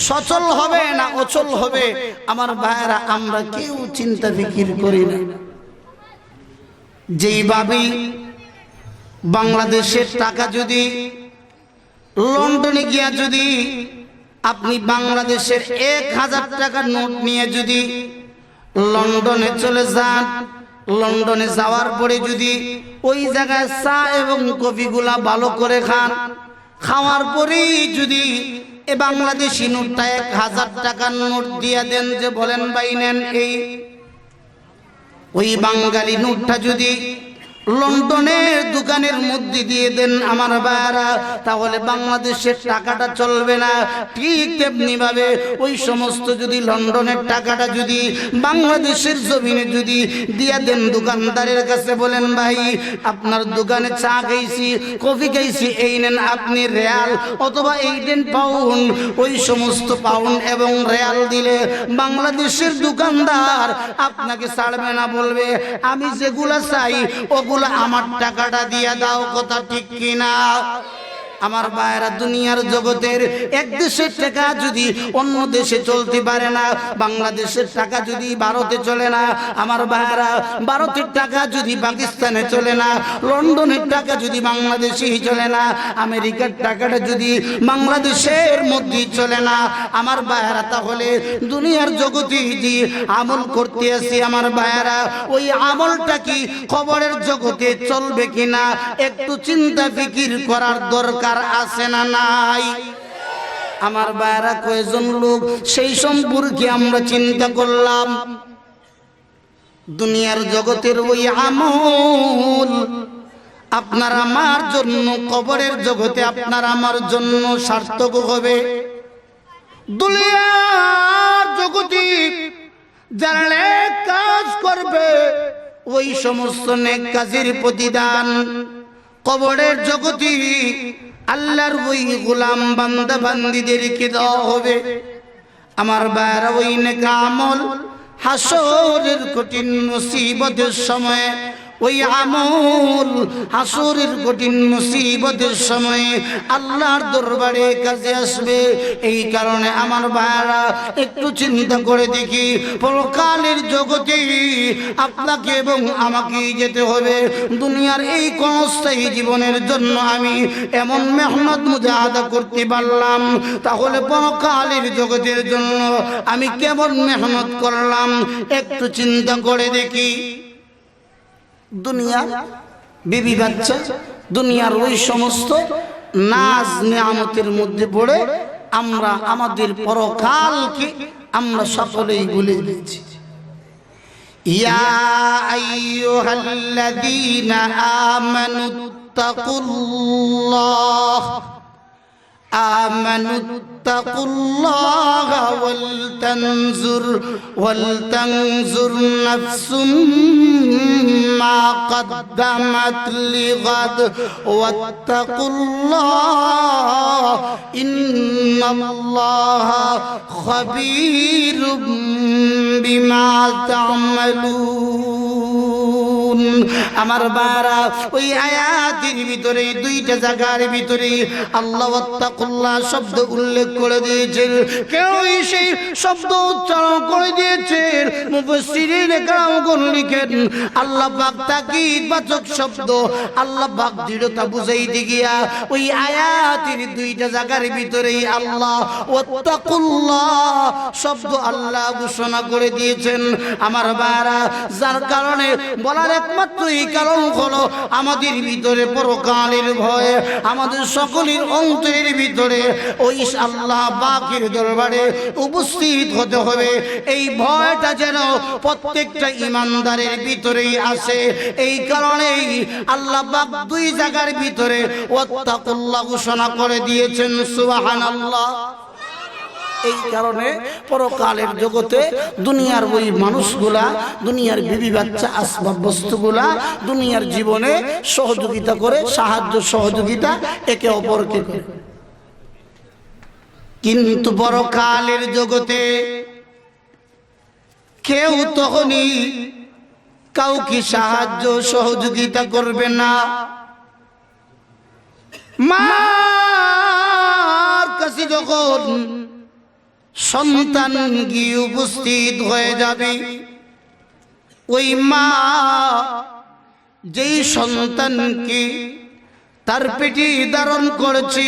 সচল হবে না অচল হবে, আমার ভাইয়েরা আমরা কেউ চিন্তা ফিকির করি না। যেইভাবে বাংলাদেশের টাকা যদি লন্ডনে গিয়া যদি আপনি বাংলাদেশের 1000 টাকার নোট নিয়ে যদি লন্ডনে চলে যান, লন্ডনে যাওয়ার পরে যদি ওই জায়গায় চা এবং কফিগুলা ভালো করে খান, খাওয়ার পরেই যদি এ বাংলাদেশি নোটটা 1000 টাকার নোট দিয়ে দেন, যে বলেন ভাই নেন, এই ওই বাঙালি নোটটা যদি লন্ডনের দোকানের মধ্যে দিয়ে দেন আমার ভাইরা, তাহলে বাংলাদেশের টাকাটা চলবে না। ঠিক তেমনি ভাবে ওই সমস্ত যদি লন্ডনের টাকাটা যদি বাংলাদেশের জমিনে যদি দিয়ে দেন দোকানদারের কাছে, বলেন ভাই আপনার দোকানে চা খাইছি, কফি খাইছি, এই নেন আপনি রিয়াল অথবা এই দেন পাউন্ড। ওই সমস্ত পাউন্ড এবং রিয়াল দিলে বাংলাদেশের দোকানদার আপনাকে ছাড়বে না, বলবে আমি যেগুলা চাই ওগুলা আমার টাকাটা দিয়ে দাও। কথা ঠিক কিনা? আমার ভাইরা, দুনিয়ার জগতের এক দেশের টাকা যদি অন্য দেশে চলতে পারে না, বাংলাদেশের টাকা যদি ভারতে চলে না, আমার ভাইরা ভারতের টাকা যদি পাকিস্তানে চলে না, লন্ডনের টাকা যদি বাংলাদেশে চলে না, আমেরিকার টাকাটা যদি বাংলাদেশের মধ্যে চলে না, আমার ভাইরা তাহলে দুনিয়ার জগতে যে আমল করতে আসি আমার ভাইরা, ওই আমলটা কি কবরের জগতে চলবে কিনা একটু চিন্তা ফিকির করার দরকার আছে না নাই? আমার ভাইরা, কয়জন লোক সেই সম্পর্কে আমরা চিন্তা করলাম? দুনিয়ার জগতের ওই আমল আপনার আমার জন্য কবরের জগতে আপনার আমার জন্য সার্থক হবে। দুনিয়ার জগতে যারা নেক কাজ করবে ওই সমস্ত নেক কাজের প্রতিদান কবরের জগতে আল্লাহর ওই গোলাম বান্দা বান্দীদেরকে দেওয়া হবে। আমার ভাইরা, ওই নেক আমল হাসরের কঠিন মুসিবতের সময়, ওই আমল হাসরের কঠিন মুসিবতের সময় আল্লাহর দরবারে কাজে আসবে। এই কারণে আমার ভাইরা একটু চিন্তা করে দেখি, পরকালের জগতে আপনাকে এবং আমাকে যেতে হবে। দুনিয়ার এই ক্ষণস্থায়ী জীবনের জন্য আমি এমন মেহনত মুজাহাদা করতে পারলাম, তাহলে পরকালের জগতের জন্য আমি কেমন মেহনত করলাম একটু চিন্তা করে দেখি। দুনিয়া বিবি বাচ্চা, দুনিয়ার ওই সমস্ত নাজ নিয়ামতের মধ্যে পড়ে আমরা আমাদের পরকালকে আমরা সকলেই ভুলে গেছি। ইয়া আইয়ুহাল্লাযীনা আমানুত্তাকুল্লাহ আল্লাহ ওয়ালতানজুর নাফসুম মা কদ্দামাত লিগাদ ওয়াত্তাকুল্লাহ ইন্নাল্লাহা খাবীরুম বিমা তা'মালুন। আমার বারা ওই আয়াতের ভিতরে দুইটা জায়গার ভিতরে আল্লাহ ওয়াত্তাকুল্লাহ শব্দ উল্লেখ করে দিয়েছেন। কেউ সেই শব্দ উচ্চারণ করে দিয়েছেন, মুফাসসিরিনে কেরামগণ লিখেন আল্লাহ পাক তাকিদবাচক শব্দ, আল্লাহ পাক দৃঢ়তা বুঝাইতে গিয়া ওই আয়াতের দুইটা জায়গার ভিতরে আল্লাহ ওয়াত্তাকুল্লাহ শব্দ আল্লাহ ঘোষণা করে দিয়েছেন। আমার বারা যার কারণে বলার একমাত্র এই কারণ হলো আমাদের ভিতরে পরকালের ভয়, আমাদের সকলের অন্তরের ভিতরে ওই আল্লাহ পাকের দরবারে উপস্থিত হতে হবে। এই ভয়টা যেন প্রত্যেকটা ইমানদারের ভিতরেই আসে। এই কারণেই আল্লাহ পাক দুই জায়গার ভিতরে ওয়াত্তাকুল্লাহ ঘোষণা করে দিয়েছেন। সুবহানাল্লাহ। এই কারণে পরকালের জগতে দুনিয়ার ওই মানুষগুলা, দুনিয়ার বিবি বাচ্চা আসবাব বস্তুগুলা দুনিয়ার জীবনে সহযোগিতা করে, সাহায্য সহযোগিতা একে অপরকে করে, কিন্তু পরকালের জগতে কেউ তখনই কাউকে সাহায্য সহযোগিতা করবে না। মার কাছে যখন সন্তান গিয়ে উপস্থিত হয়ে যাবে, ওই মা যেই সন্তানকে তার পেটে ধারণ করেছে,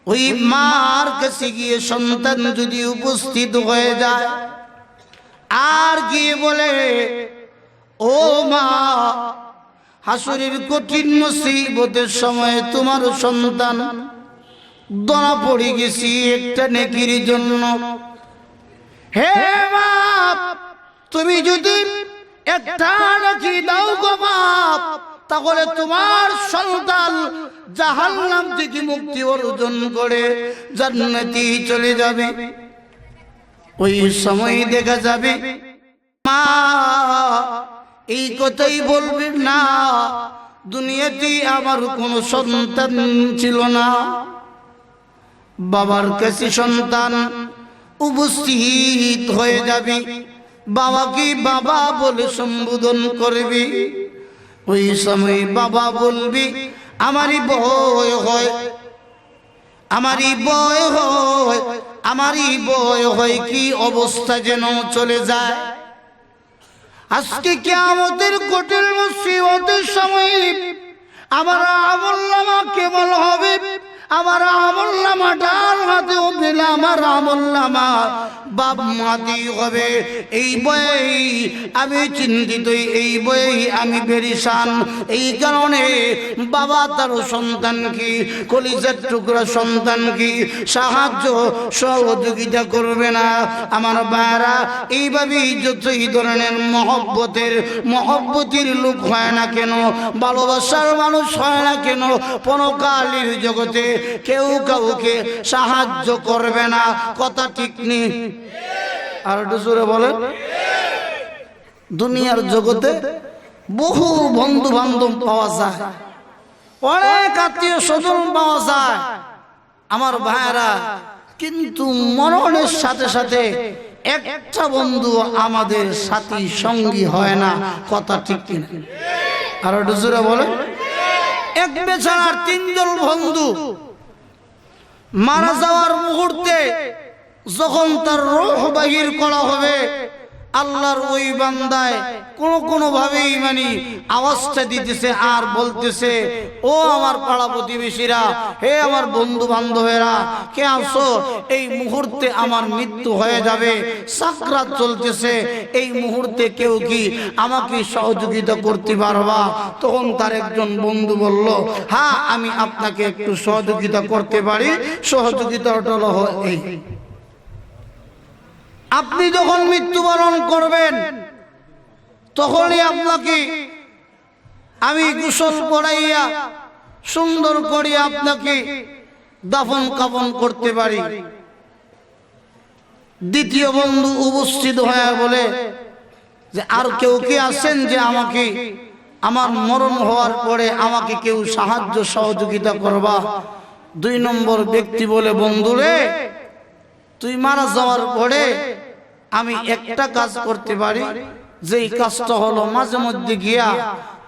ওই মার কাছে গিয়ে সন্তান যদি উপস্থিত হয়ে যায় আর গিয়ে বলে, ও মা, হাসরের কঠিন মুসিবতের সময় তোমার সন্তান ধরা পড়ে গেছি একটা নেকির জন্য, হে বাপ, তুমি যদি একটা নেকি দাও গো বাপ, তাহলে তোমার সন্তান জাহান্নাম থেকে মুক্তি অর্জন করে জান্নাতে চলে যাবে। ওই সময় দেখা যাবে মা এই কথাই বলবেন না, দুনিয়াতে আমার কোনো সন্তান ছিল না। বাবার কাছে সন্তান উপস্থিত হয়ে যাবে, বাবাকে বাবা বলে সম্বোধন করবে। ওই সময় বাবা বলবে, আমারই ভয় হয়, আমারই ভয় হয়, আমারই ভয় হয়, কি অবস্থা যেন চলে যায়। আজকে কিয়ামতের কঠিন মুসিবতের সময় আমার আমলনামা কেমন হবে, আমার আমলনামা ডান হাতে হবে না, আমার আমলনামা বাম হাতে হবে। এই বয়ে আমি চিন্তিত, এই বয়ে আমি পেরেশান। এই কারণে বাবা তার সন্তানকে, কলিজার টুকরা সন্তানকে সাহায্য সহযোগিতা করবে না। আমার ভাইরা, এইভাবেই যতই ধরনের মহব্বতের লোক হয় না কেন, ভালোবাসার মানুষ হয় না কেন, পরকালের জগতে কেউ কাউকে সাহায্য করবে না। কথা ঠিক নেই? আর একটু জোরে বলেন। দুনিয়ার জগতে বহু বন্ধু বান্ধব পাওয়া যায়, অনেক আত্মীয় স্বজন পাওয়া যায় আমার ভাইরা, কিন্তু মরণের সাথে সাথে একটা বন্ধু আমাদের সাথী সঙ্গী হয় না। কথা ঠিক কিনা? আর একটু জোরে বলেন। এক বেচারার তিনজন বন্ধু মারা যাওয়ার মুহূর্তে যখন তার রূহ বাহির করা হবে, আল্লাহর ওই বান্দায় কোন ভাবেই মানে আওয়াজটা দিতেছে আর বলতেছে, ও আমার পাড়া প্রতিবেশীরা, হে আমার বন্ধু বান্ধবেরা, কে আসো, এই মুহূর্তে আমার মৃত্যু হয়ে যাবে, সাকরাত চলতেছে, এই মুহূর্তে কেউ কি আমাকে সহযোগিতা করতে পারবা? তখন তার একজন বন্ধু বলল, হ্যাঁ, আমি আপনাকে একটু সহযোগিতা করতে পারি। সহযোগিতাটা হলো এই, আপনি যখন মৃত্যুবরণ করবেন তখনই আপনাকে আমি গোসল করাইয়া সুন্দর করে আপনাকে দাফন কাফন করতে পারি। দ্বিতীয় বন্ধু উপস্থিত হয়ে বলে যে, আর কেউ কি আছেন যে আমাকে আমার মরণ হওয়ার পরে আমাকে কেউ সাহায্য সহযোগিতা করবা? দুই নম্বর ব্যক্তি বলে, বন্ধুরে, তুই মারা যাওয়ার পরে আমি একটা কাজ করতে পারি, যেই কাজটা হলো মাঝে মধ্যে গিয়া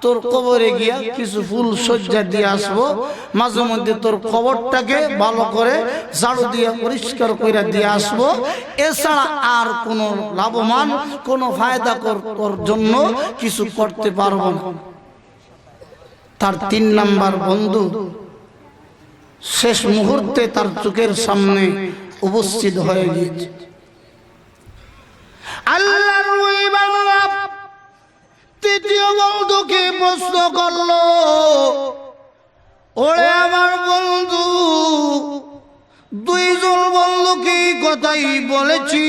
তোর কবরে গিয়া কিছু ফুল সজ্জা দিয়ে আসবো, মাঝে মধ্যে তোর কবরটাকে ভালো করে ঝাড়ু দিয়ে পরিষ্কার করে দিয়ে আসবো। এছাড়া আর কোনো লাভবান কোনো ফায়দা করার জন্য কিছু করতে পারবো না। তার 3 নাম্বার বন্ধু শেষ মুহূর্তে তার চোখের সামনে উপস্থিত হয়ে গিয়েছে। আল্লাহর ওই বান্দা তৃতীয় বন্ধুকে প্রশ্ন করলো, ওরে আমার বন্ধু, 2 জন বন্ধুকে কথাই বলেছি,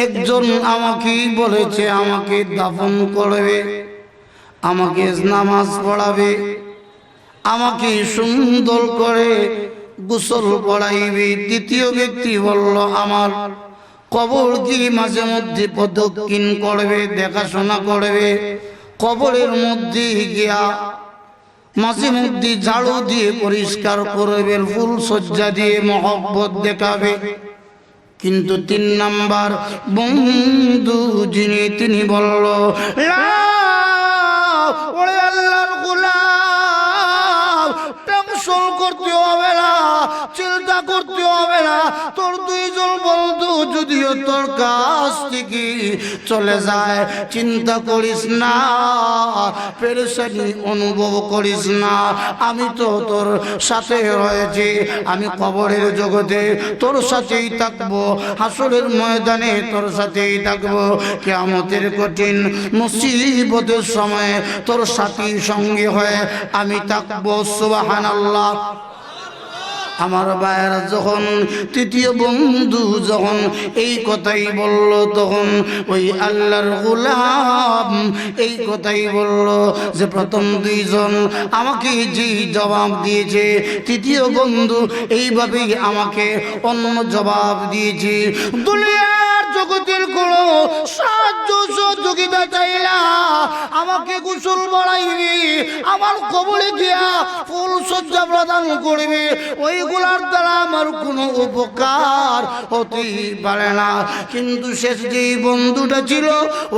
একজন আমাকে বলেছে আমাকে দাফন করবে, আমাকে নামাজ পড়াবে, আমাকে সুন্দর করে গোসল পড়াইবে। দ্বিতীয় ব্যক্তি বলল আমার কবর কি মাঝে মধ্যে প্রদক্ষিণ করবে, দেখাশোনা করবে, কবরের মধ্যে গিয়া মাঝে মধ্যে ঝাড়ু দিয়ে পরিষ্কার করবে, ফুল সজ্জা দিয়ে মহব্বত দেখাবে। কিন্তু 3 নাম্বার বন্ধু যিনি, তিনি বলল ওরে আল্লাহর গোলাম, টেনশন করতে হবে না, চিন্তা করতে হবে না, তোর 2 জন বন্ধু যদিও তোর কাছ থেকে চলে যায়, চিন্তা করিস না, পেরেশানি অনুভব করিস না, আমি তো তোর সাথে রয়েছি, আমি কবরের জগতে তোর সাথেই থাকবো, হাসরের ময়দানে তোর সাথেই থাকবো, কিয়ামতের কঠিন মুসিবতের সময় তোর সাথী সঙ্গী হয়ে আমি থাকবো। সুবহানাল্লাহ। আমার ভাইয়েরা, যখন তৃতীয় বন্ধু যখন এই কথাই বলল, তখন ওই আল্লাহর গোলাম এই কথাই বলল যে প্রথম 2 জন আমাকে যে জবাব দিয়েছে, তৃতীয় বন্ধু এইভাবেই আমাকে অন্য জবাব দিয়েছে। দুনিয়ার জগতের কোনো সাহায্য সহযোগিতা চাইলা আমাকে গোসল পড়াইবে, আমার কবরে গিয়া ফুল সজ্জা প্রদান করবে, ওইগুলার দ্বারা আমার কোনো উপকার হতে পারে না। কিন্তু শেষ যে বন্ধুটা ছিল,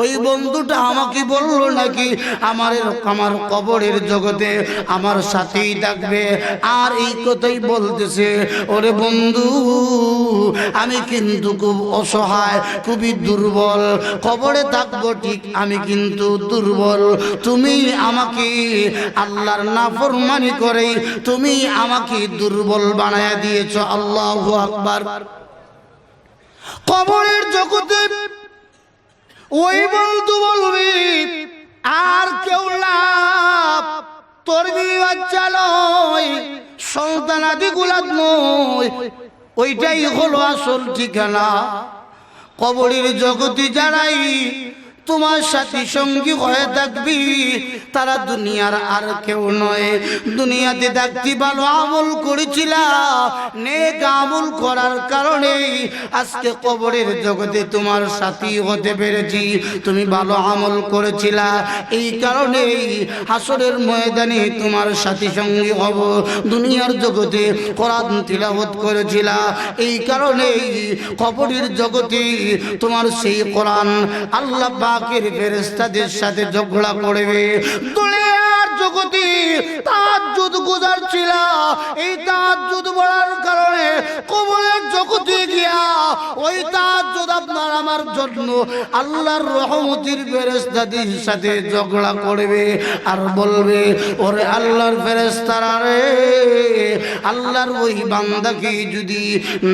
ওই বন্ধুটা আমাকে বলল নাকি আমার কবরের জগতে আমার সাথেই থাকবে, আর এই কথাই বলতেছে, ওরে বন্ধু, আমি কিন্তু খুব অসহায়, খুবই দুর্বল, কবরে থাকবো ঠিক, আমি কিন্তু দুর্বল, তুমি আমাকে আল্লাহর নাফরমানি করে তুমি আমাকে দুর্বল বানায়া দিয়েছ। আল্লাহু আকবার। কবরের জগতে ওই বন্ধু বলবি আর কেউ লাভ, তোর বিবি বাচ্চা নয়, সন্তানাদি গুলাদ নয়, ওইটাই হলো আসল ঠিকানা। কবরের জগতে যারাই তোমার সাথী সঙ্গী হয়ে থাকবি, তারা দুনিয়ার আর কেউ নয়। দুনিয়াতে থাকতে ভালো আমল করেছিলা, নেক আমল করার কারণে আজকে কবরের জগতে তোমার সাথী হতে পেরেছি। তুমি ভালো আমল করেছিলা, এই কারণেই হাসরের ময়দানে তোমার সাথী সঙ্গী হব। দুনিয়ার জগতে কোরআন তিলাওয়াত করেছিলা, এই কারণেই কবরের জগতে তোমার সেই কোরআন আল্লাহ পাকের ফেরেশতাদের সাথে ঝগড়া করবে। দুনিয়ার জগতে তাহাজ্জুদ গুজারছিলা, এই তাহাজ্জুদ পড়ার কারণে কবরের জগতে গিয়া ওই তাহাজ্জুদ আপনার আমার জন্য আল্লাহর রহমতের ফেরেশতাদের সাথে ঝগড়া করবে আর বলবে, ওরে আল্লাহর ফেরেশতারা রে, আল্লাহর ওই বান্দাকে যদি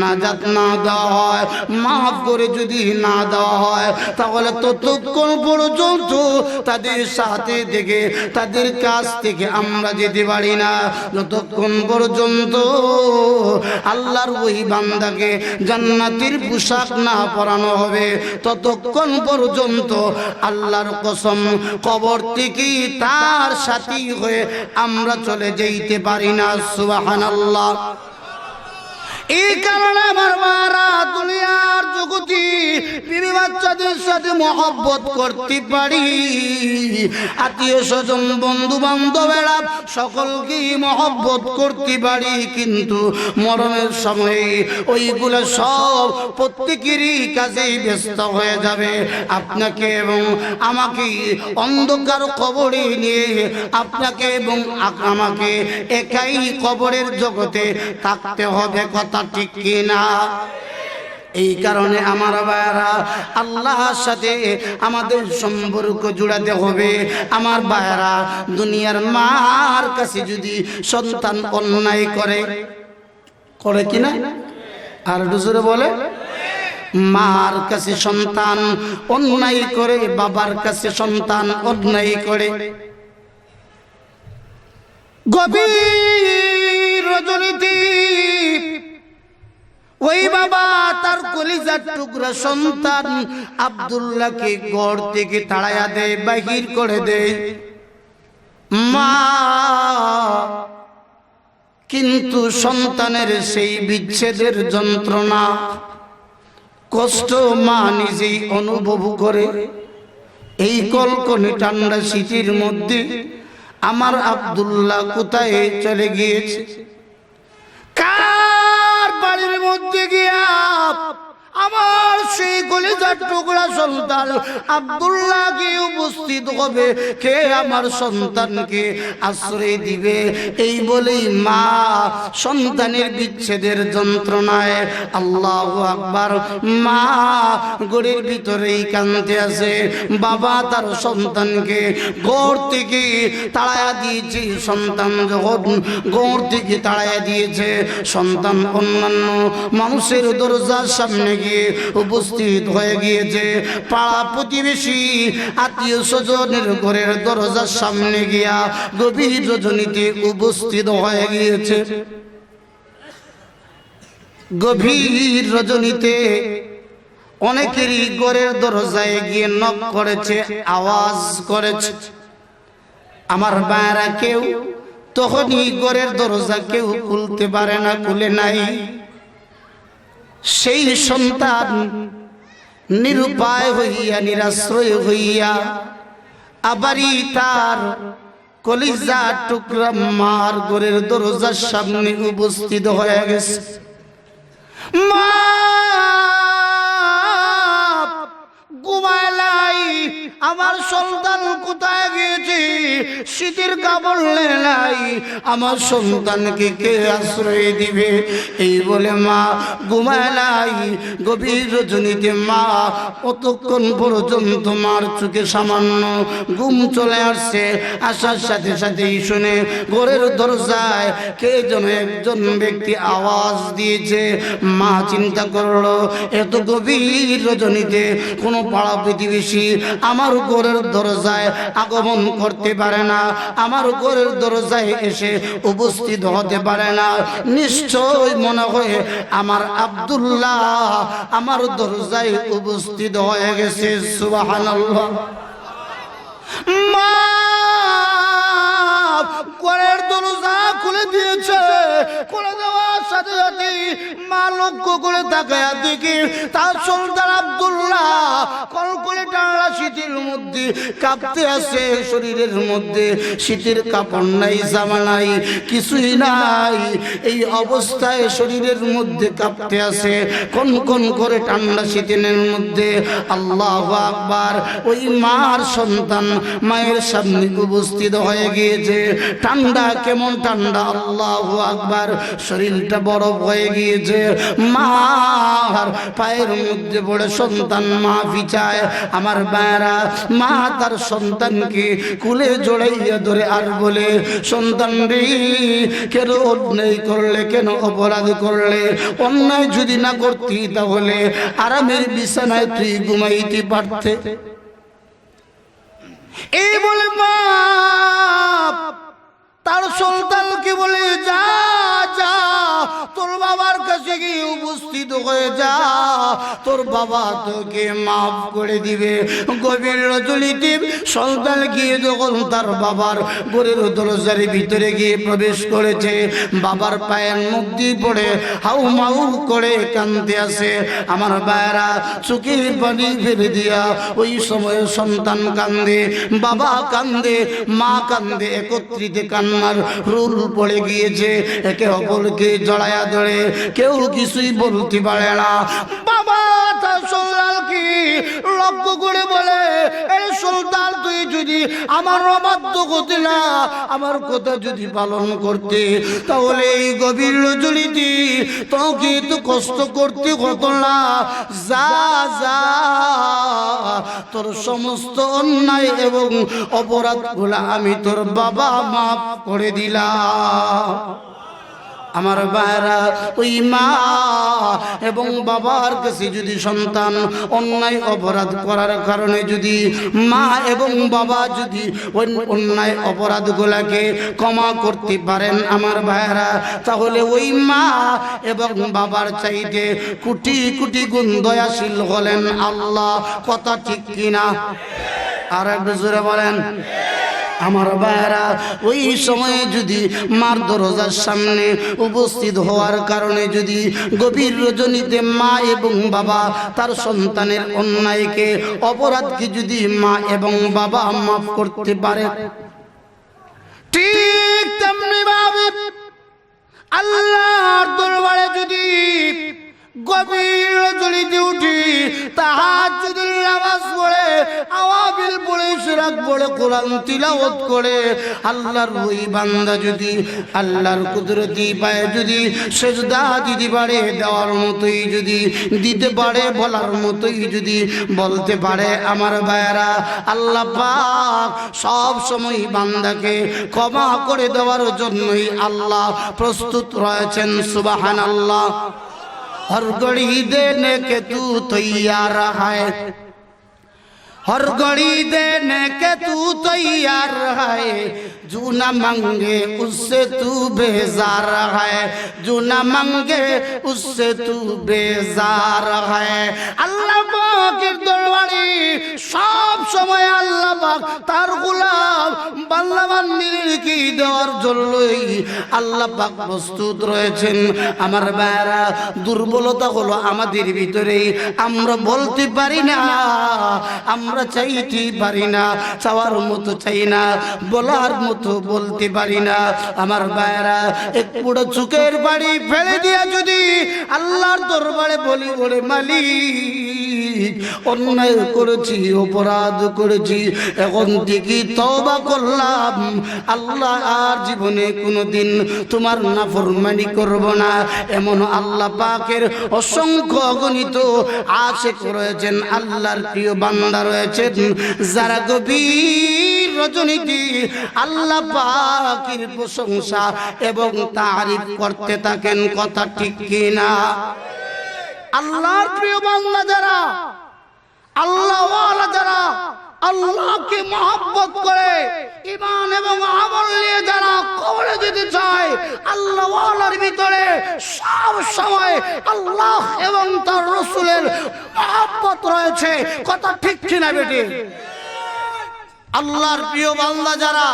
নাজাত না দেওয়া হয়, মাফ করে যদি না দেওয়া হয়, তাহলে ততক্ষণ পর্যন্ত তাদের সাথে থেকে তাদের কাছ থেকে আমরা যেতে পারি না। যতক্ষণ পর্যন্ত আল্লাহর ওই বান্দাকে জান্নাতের পোশাক না পরানো হবে, ততক্ষণ পর্যন্ত আল্লাহর কসম কবর থেকে তার সাথী হয়ে আমরা চলে যেতে পারি না। সুবহানাল্লাহ। এই কারণে আমার মারা দুনিয়ার জগতে বিবি বাচ্চাদের সাথে মহব্বত করতে পারি, আত্মীয় স্বজন বন্ধু বান্ধবেরা সকলকে মহব্বত করতে পারি, কিন্তু মরণের সময়ে ওইগুলো সব প্রত্যেকেরই কাজেই ব্যস্ত হয়ে যাবে। আপনাকে এবং আমাকে অন্ধকার কবরে নিয়ে আপনাকে এবং আমাকে একাই কবরের জগতে থাকতে হবে, কথা ঠিক কিনা? এই কারণে আমার ভাইরা আল্লাহর সাথে আমাদের সম্পর্ক জুড়াতে হবে। আমার ভাইরা দুনিয়ার মার কাছে যদি সন্তান অন্যায় করে কিনা, আর জোরে বলে, মার কাছে সন্তান অন্যায় করে, বাবার কাছে সন্তান অন্যায় করে, গভীর রজনীতে ওই বাবা তার কলিজার টুকরা সন্তান আব্দুল্লাহকে ঘর থেকে তাড়াইয়া দেয়, বাহির করে দেয়। মা কিন্তু সন্তানের সেই বিচ্ছেদের যন্ত্রণা কষ্ট মা নিজেই অনুভব করে। এই কলকনে ঠান্ডা শীতের মধ্যে আমার আব্দুল্লাহ কোথায় চলে গিয়েছে, কার বাড়ির মধ্যে গিয়া আমার সেই কলিজার টুকরা সন্তান আব্দুল্লাহকে উপস্থিত হবে, কে আমার সন্তানকে আশ্রয় দিবে? এই বলেই মা সন্তানের বিচ্ছেদের যন্ত্রণায় আল্লাহু আকবার, মা ঘরের ভিতরেই কাঁদতে আছে। বাবা তার সন্তানকে ঘর থেকে তাড়াইয়া দিয়েছে। সন্তান যখন ঘর থেকে তাড়াইয়া দিয়েছে, সন্তান অন্যান্য মানুষের দরজার সামনে গিয়ে উপস্থিত হয়ে গিয়েছে। পাড়া প্রতিবেশী আত্মীয় স্বজনের ঘরের দরজার সামনে গিয়া গভীর রজনীতে উপস্থিত হয়ে গিয়েছে। গভীর রজনীতে অনেকেরই ঘরের দরজায় গিয়ে নক করেছে, আওয়াজ করেছে। আমার ভাইরা কেউ তখনই ঘরের দরজা কেউ খুলতে পারে না, খুলে নাই। সেই সন্তান নিরুপায় হইয়া, নিরাশ্রয় হইয়া আবারই তার কলিজা টুকরা মার ঘরের দরজার সামনে উপস্থিত হয়ে গেছে। মা ঘুমাইলাই, আমার সন্তান কোথায় গিয়েছে? শীতের কাপড় নাই, আমার সন্তানকে কে আশ্রয় দিবে? এই বলে মা ঘুমাইলাই। গভীর রজনীতে মা কতক্ষণ পর্যন্ত মার চোখে সামান্য ঘুম চলে আসছে। আসার সাথে সাথেই শুনে ঘরের দরজায় কে যেন একজন ব্যক্তি আওয়াজ দিয়েছে। মা চিন্তা করলো, এত গভীর রজনীতে কোনো পাড়া প্রতিবেশী আমার ঘরের দরজায় আগমন করতে পারে না, আমার ঘরের দরজায় এসে উপস্থিত হতে পারে না। নিশ্চয় মনে হয় আমার আব্দুল্লাহ আমার দরজায় উপস্থিত হয়ে গেছে। সুবহানাল্লাহ। মা ঘরের দরজা খুলে দিয়েছে। খুলে দেওয়ার সাথে সাথে মা লক্ষ্য করে তাকায়া দেখি তার সন্তান আব্দুল্লাহ কলকলে টানা শীতের মধ্যে কাঁপতে আছে। শরীরের মধ্যে শীতের কাপড় নাই, জামা নাই, কিছুই নাই। এই অবস্থায় শরীরের মধ্যে কাঁপতে আছে, কোন কোন করে ঠান্ডা শীতের মধ্যে। আল্লাহু আকবার। ওই মার সন্তান মায়ের সামনে উপস্থিত হয়ে গিয়েছে। ঠান্ডা, কেমন ঠান্ডা! আল্লাহু আকবার। শরীরটা বরফ হয়ে গিয়েছে। মার পায়ের মধ্যে পড়ে সন্তান মা ভিচায়। আমার বায়রা মা তার সন্তানকে কুলে জড়াইয়া ধরে আর বলে, সন্তান রে, কেন অন্যায় করলে, কেন অপরাধ করলে? অন্যায় যদি না করতি তাহলে আরামের বিছানায় তুই ঘুমাইতে পারতে। এই বলে মা তার সন্তানকে বলে, যা যা তোর বাবার কাছে গিয়ে উপস্থিত হয়ে যা, তোর বাবা তোকে মাফ করে দিবে। গভীর রজনীতে সন্তান গিয়ে যখন তার বাবার ঘরের দরজার ভিতরে গিয়ে প্রবেশ করেছে, বাবার পায়ের মধ্যে পড়ে হাউ মাউ করে কাঁদতে আসে। আমার ভাইরা চোখের পানি ফেলে দিয়া ওই সময় সন্তান কান্দে, বাবা কান্দে, মা কান্দে, একত্রিত কান্নার রুল পড়ে গিয়েছে। একে অপরকে জড়ায়া ধরে কেউ কিছুই বলতে পারে না। বাবা তার সন্তান কি লক্ষ্য করে বলে, এই সন্তান তুই যদি আমার অবাধ্য হতে না, আমার কথা যদি পালন করতে, তাহলে এই গভীর রজনীতে তোকে তো কষ্ট করতে হতো না। যা যা, তোর সমস্ত অন্যায় এবং অপরাধগুলো আমি তোর বাবা মাফ করে দিলাম। আমার ভাইরা, ওই মা এবং বাবার কাছে যদি সন্তান অন্যায় অপরাধ করার কারণে যদি মা এবং বাবা যদি অন্যায় অপরাধগুলোকে ক্ষমা করতে পারেন আমার ভাইরা, তাহলে ওই মা এবং বাবার চাইতে কোটি কোটি গুণ দয়াশীল হলেন আল্লাহ। কথা ঠিক কিনা? আর একটু জোরে বলেন। আমার ভাইরা, ওই সময়ে যদি মার দরজার সামনে উপস্থিত হওয়ার কারণে যদি গভীর রজনীতে মা এবং বাবা তার সন্তানের অন্যায়কে অপরাধকে যদি মা এবং বাবা মাফ করতে পারে, ঠিক তেমনি ভাবে আল্লাহর দরবারে যদি গভীর রজনীতে উঠি তাহাজ্জুদের নামাজ পড়ে, আওয়াবিল পড়ে, সিরাত পড়ে, কোরআন তিলাওয়াত করে আল্লাহর ওই বান্দা যদি আল্লাহর কুদরতি পায়ে যদি সেজদা দিতে পারে, দেওয়ার মতোই যদি দিতে পারে, বলার মতোই যদি বলতে পারে, আমার ভাইয়েরা, আল্লাহ পাক সব সময় বান্দাকে ক্ষমা করে দেওয়ার জন্যই আল্লাহ প্রস্তুত রয়েছেন। সুবহানাল্লাহ। हर घड़ी देने के तू तैयार है, हर घड़ी देने के तू तैयार है, जो न मांगे उससे तू बेजार है, जो न मांगे उससे तू बेजार है। अल्लाह पाकेर दरबारे सब समय আল্লাহ পাক তার গোলাম বান্দা বান্দীকে দেওয়ার জন্যই আল্লাহ পাক প্রস্তুত রয়েছেন। আমার ভাইরা, দুর্বলতা হলো আমাদের ভিতরে, আমরা বলতে পারি না, আমরা চাইতে পারি না, চাওয়ার মতো চাই না, বলার মতো বলতে পারি না। আমার ভাইরা, এক পুরো চোখের বাড়ি ফেলে দিয়া যদি আল্লাহর দরবারে বলি, ওরে মালিক অন্যায় করেছি, অপরাধ করেছি, এখন থেকে তওবা করলাম, আল্লাহ আর জীবনে কোনোদিন তোমার নাফরমানি করব না, এমন আল্লাহ পাকের অসংখ্য অগণিত আশিক রয়েছেন, আল্লাহর প্রিয় বান্দা রয়েছেন, যারা গভীর রজনীতে আল্লাহ পাকের প্রশংসা এবং তারিফ করতে থাকেন। কথা ঠিক কিনা? আল্লাহর প্রিয় বান্দা যারা, আল্লাহ ওয়ালা যারা, আল্লাহকে মহব্বত করে ঈমান এবং আমল নিয়ে যারা কবরে যেতে চায়, আল্লাহ ওয়ালার ভিতরে সব সময় আল্লাহ এবং তার রাসূলের মহব্বত রয়েছে। কথা ঠিক কিনা বেটি? আল্লাহর প্রিয় বান্দা যারা,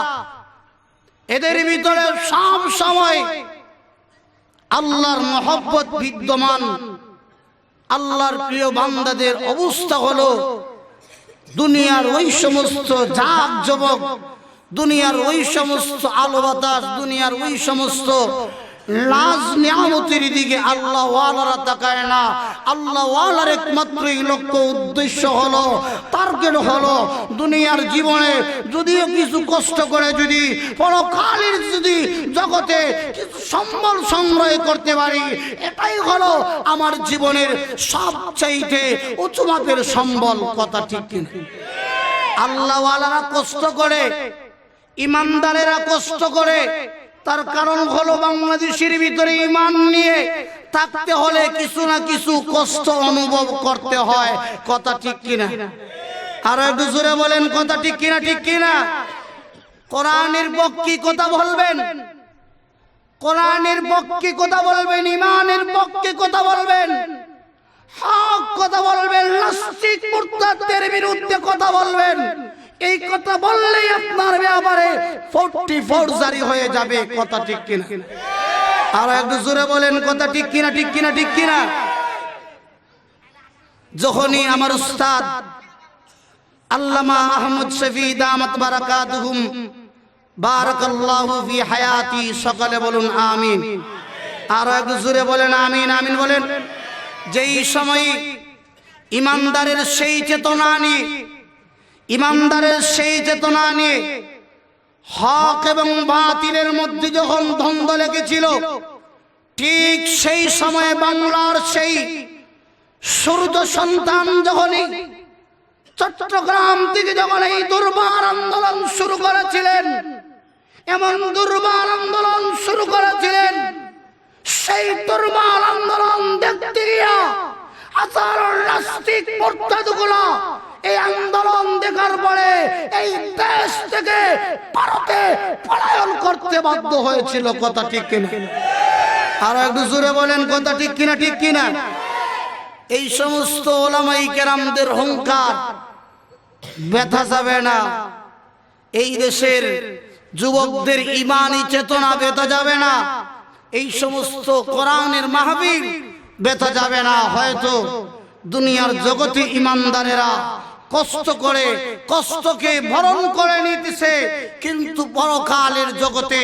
এদের ভিতরে সব সময় আল্লাহর মহব্বত বিদ্যমান। আল্লাহর প্রিয় বান্দাদের অবস্থা হলো দুনিয়ার ওই সমস্ত জাগ জবক, দুনিয়ার ওই সমস্ত আলো বাতাস, দুনিয়ার ওই সমস্ত লাজ নিয়ামতের দিকে আল্লাহ ওয়ালারা তাকায় না। আল্লাহ ওয়ালার একমাত্রই লক্ষ্য উদ্দেশ্য হলো, টার্গেট হলো দুনিয়ার জীবনে যদিও কিছু কষ্ট করে যদি পরকালের যদি জগতে কিছু সম্বল সংগ্রহ করতে পারি, এটাই হলো আমার জীবনের সবচাইতে উঁচু মাপের সম্বল। কথা ঠিক কিনা? আল্লাহ ওয়ালারা কষ্ট করে, ইমানদারেরা কষ্ট করে, তার কারণ হলো বাংলাদেশের ভিতরে ঈমান নিয়ে থাকতে হলে কিছু না কিছু কষ্ট অনুভব করতে হয়। কথা ঠিক কিনা? আর একটু জোরে বলেন, কথা ঠিক কিনা? ঠিক কিনা? কোরআনের পক্ষে কথা বলবেন, কোরআনের পক্ষে কথা বলবেন, ঈমানের পক্ষে কথা বলবেন। হক কথা বলবেন, নাস্তিক মুরতাদদের বিরুদ্ধে কথা বলবেন। এই কথা বললেই আপনার ব্যাপারে 44 জারি হয়ে যাবে। কথা ঠিক কিনা? আর একটু জোরে বলেন কথা ঠিক কিনা, ঠিক কিনা, ঠিক কিনা? যখনই আমার উস্তাদ আল্লামা আহমদ শফি দামাত বারাকাতুহুম বারাকাল্লাহু ফি হায়াতি, সকালে বলুন আমিন। আর একটু জোরে বলেন আমিন, আমিন বলেন। যেই সময় ইমানদারের সেই চেতনা নিয়ে, ইমানদারের সেই চেতনা নিয়ে হক এবং বাতিলের মধ্যে যখন দ্বন্দ্ব লেগেছিল, ঠিক সেই সময়ে বাংলার সেই সূর্য সন্তান যখনই চট্টগ্রাম থেকে যখন এই দুর্বার আন্দোলন শুরু করেছিলেন, এমন দুর্বার আন্দোলন শুরু করেছিলেন, সেই দুর্বার আন্দোলন দেখতে গিয়া হাজারো নাস্তিক মুরতাদগুলো এই আন্দোলন দেখার পরে এই দেশ থেকে ভারতে পলায়ন করতে বাধ্য হয়েছিল। কথা ঠিক কিনা? আর একটু জোরে বলেন কথা ঠিক কিনা, ঠিক কিনা? এই সমস্ত ওলামায়ে কেরামদের হুঙ্কার ব্যথা যাবে না। এই দেশের যুবকদের ঈমানি চেতনা ব্যথা যাবে না। এই সমস্ত কোরআনের মাহফিল ব্যথা যাবে না। হয়তো দুনিয়ার জগতে ঈমানদারেরা কষ্ট করে, কষ্টকে বরণ করে নিতেছে, কিন্তু পরকালের জগতে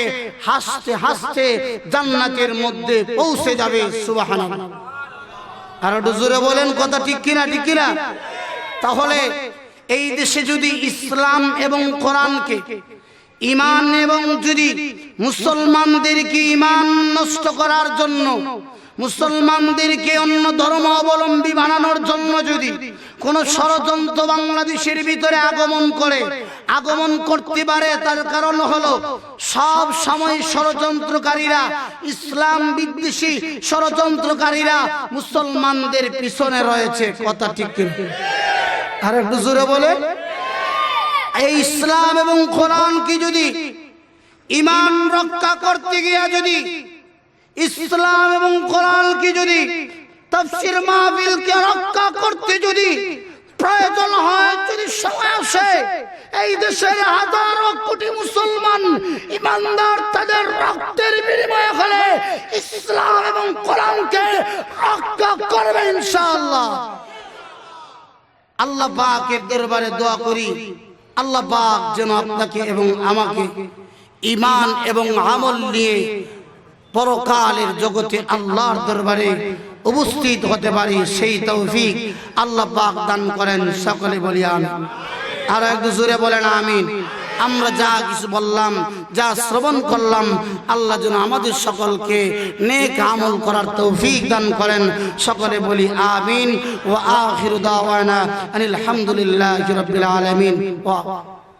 হাসতে হাসতে জান্নাতের মধ্যে পৌঁছে যাবে। সুবহানাল্লাহ। আর একটু জোরে বলেন কথা ঠিক কিনা, ঠিক কিনা? তাহলে এই দেশে যদি ইসলাম এবং কোরআনকে, ঈমান এবং যদি মুসলমানদেরকে ঈমান নষ্ট করার জন্য, মুসলমানদেরকে অন্য ধর্ম অবলম্বী বানানোর জন্য যদি কোন ষড়যন্ত্র বাংলাদেশের ভিতরে আগমন করতে পারে, তার কারণ হলো সব সময় ষড়যন্ত্রকারীরা, ইসলাম বিদ্বেষী ষড়যন্ত্রকারীরা মুসলমানদের পিছনে রয়েছে। কথা ঠিক কিনা? আর একটু জোরে বলে। এই ইসলাম এবং কোরআন কি যদি ঈমান রক্ষা করতে গিয়া, যদি ইসলাম এবং কোরআন কি যদি তাফসীর মাহফিলকে রক্ষা করতে যদি প্রয়োজন হয়, যদি সময় আসে, এই দেশের হাজারো কোটি মুসলমান ইমানদার তাদের রক্তের বিনিময়ে হলে ইসলাম এবং কোরআনকে রক্ষা করবে ইনশাআল্লাহ। আল্লাহ পাকের দরবারে দোয়া করি, আল্লাহ পাক যেন আপনাকে এবং আমাকে ঈমান এবং আমল নিয়ে পরকালের জগতে আল্লাহর দরবারে উপস্থিত হতে পারি, সেই তৌফিক আল্লাহ পাক দান করেন। সকলে বলি আমিন। আর একটু জোরে বলেন আমিন। আমরা যা কিছু বললাম, যা শ্রবণ করলাম, আল্লাহ যেন আমাদের সকলকে নেক আমল করার তৌফিক দান করেন। সকলে বলি আমিন। ওয়া আখিরু দাওয়ানা আনিল হামদুলিল্লাহি রাব্বিল আলামিন।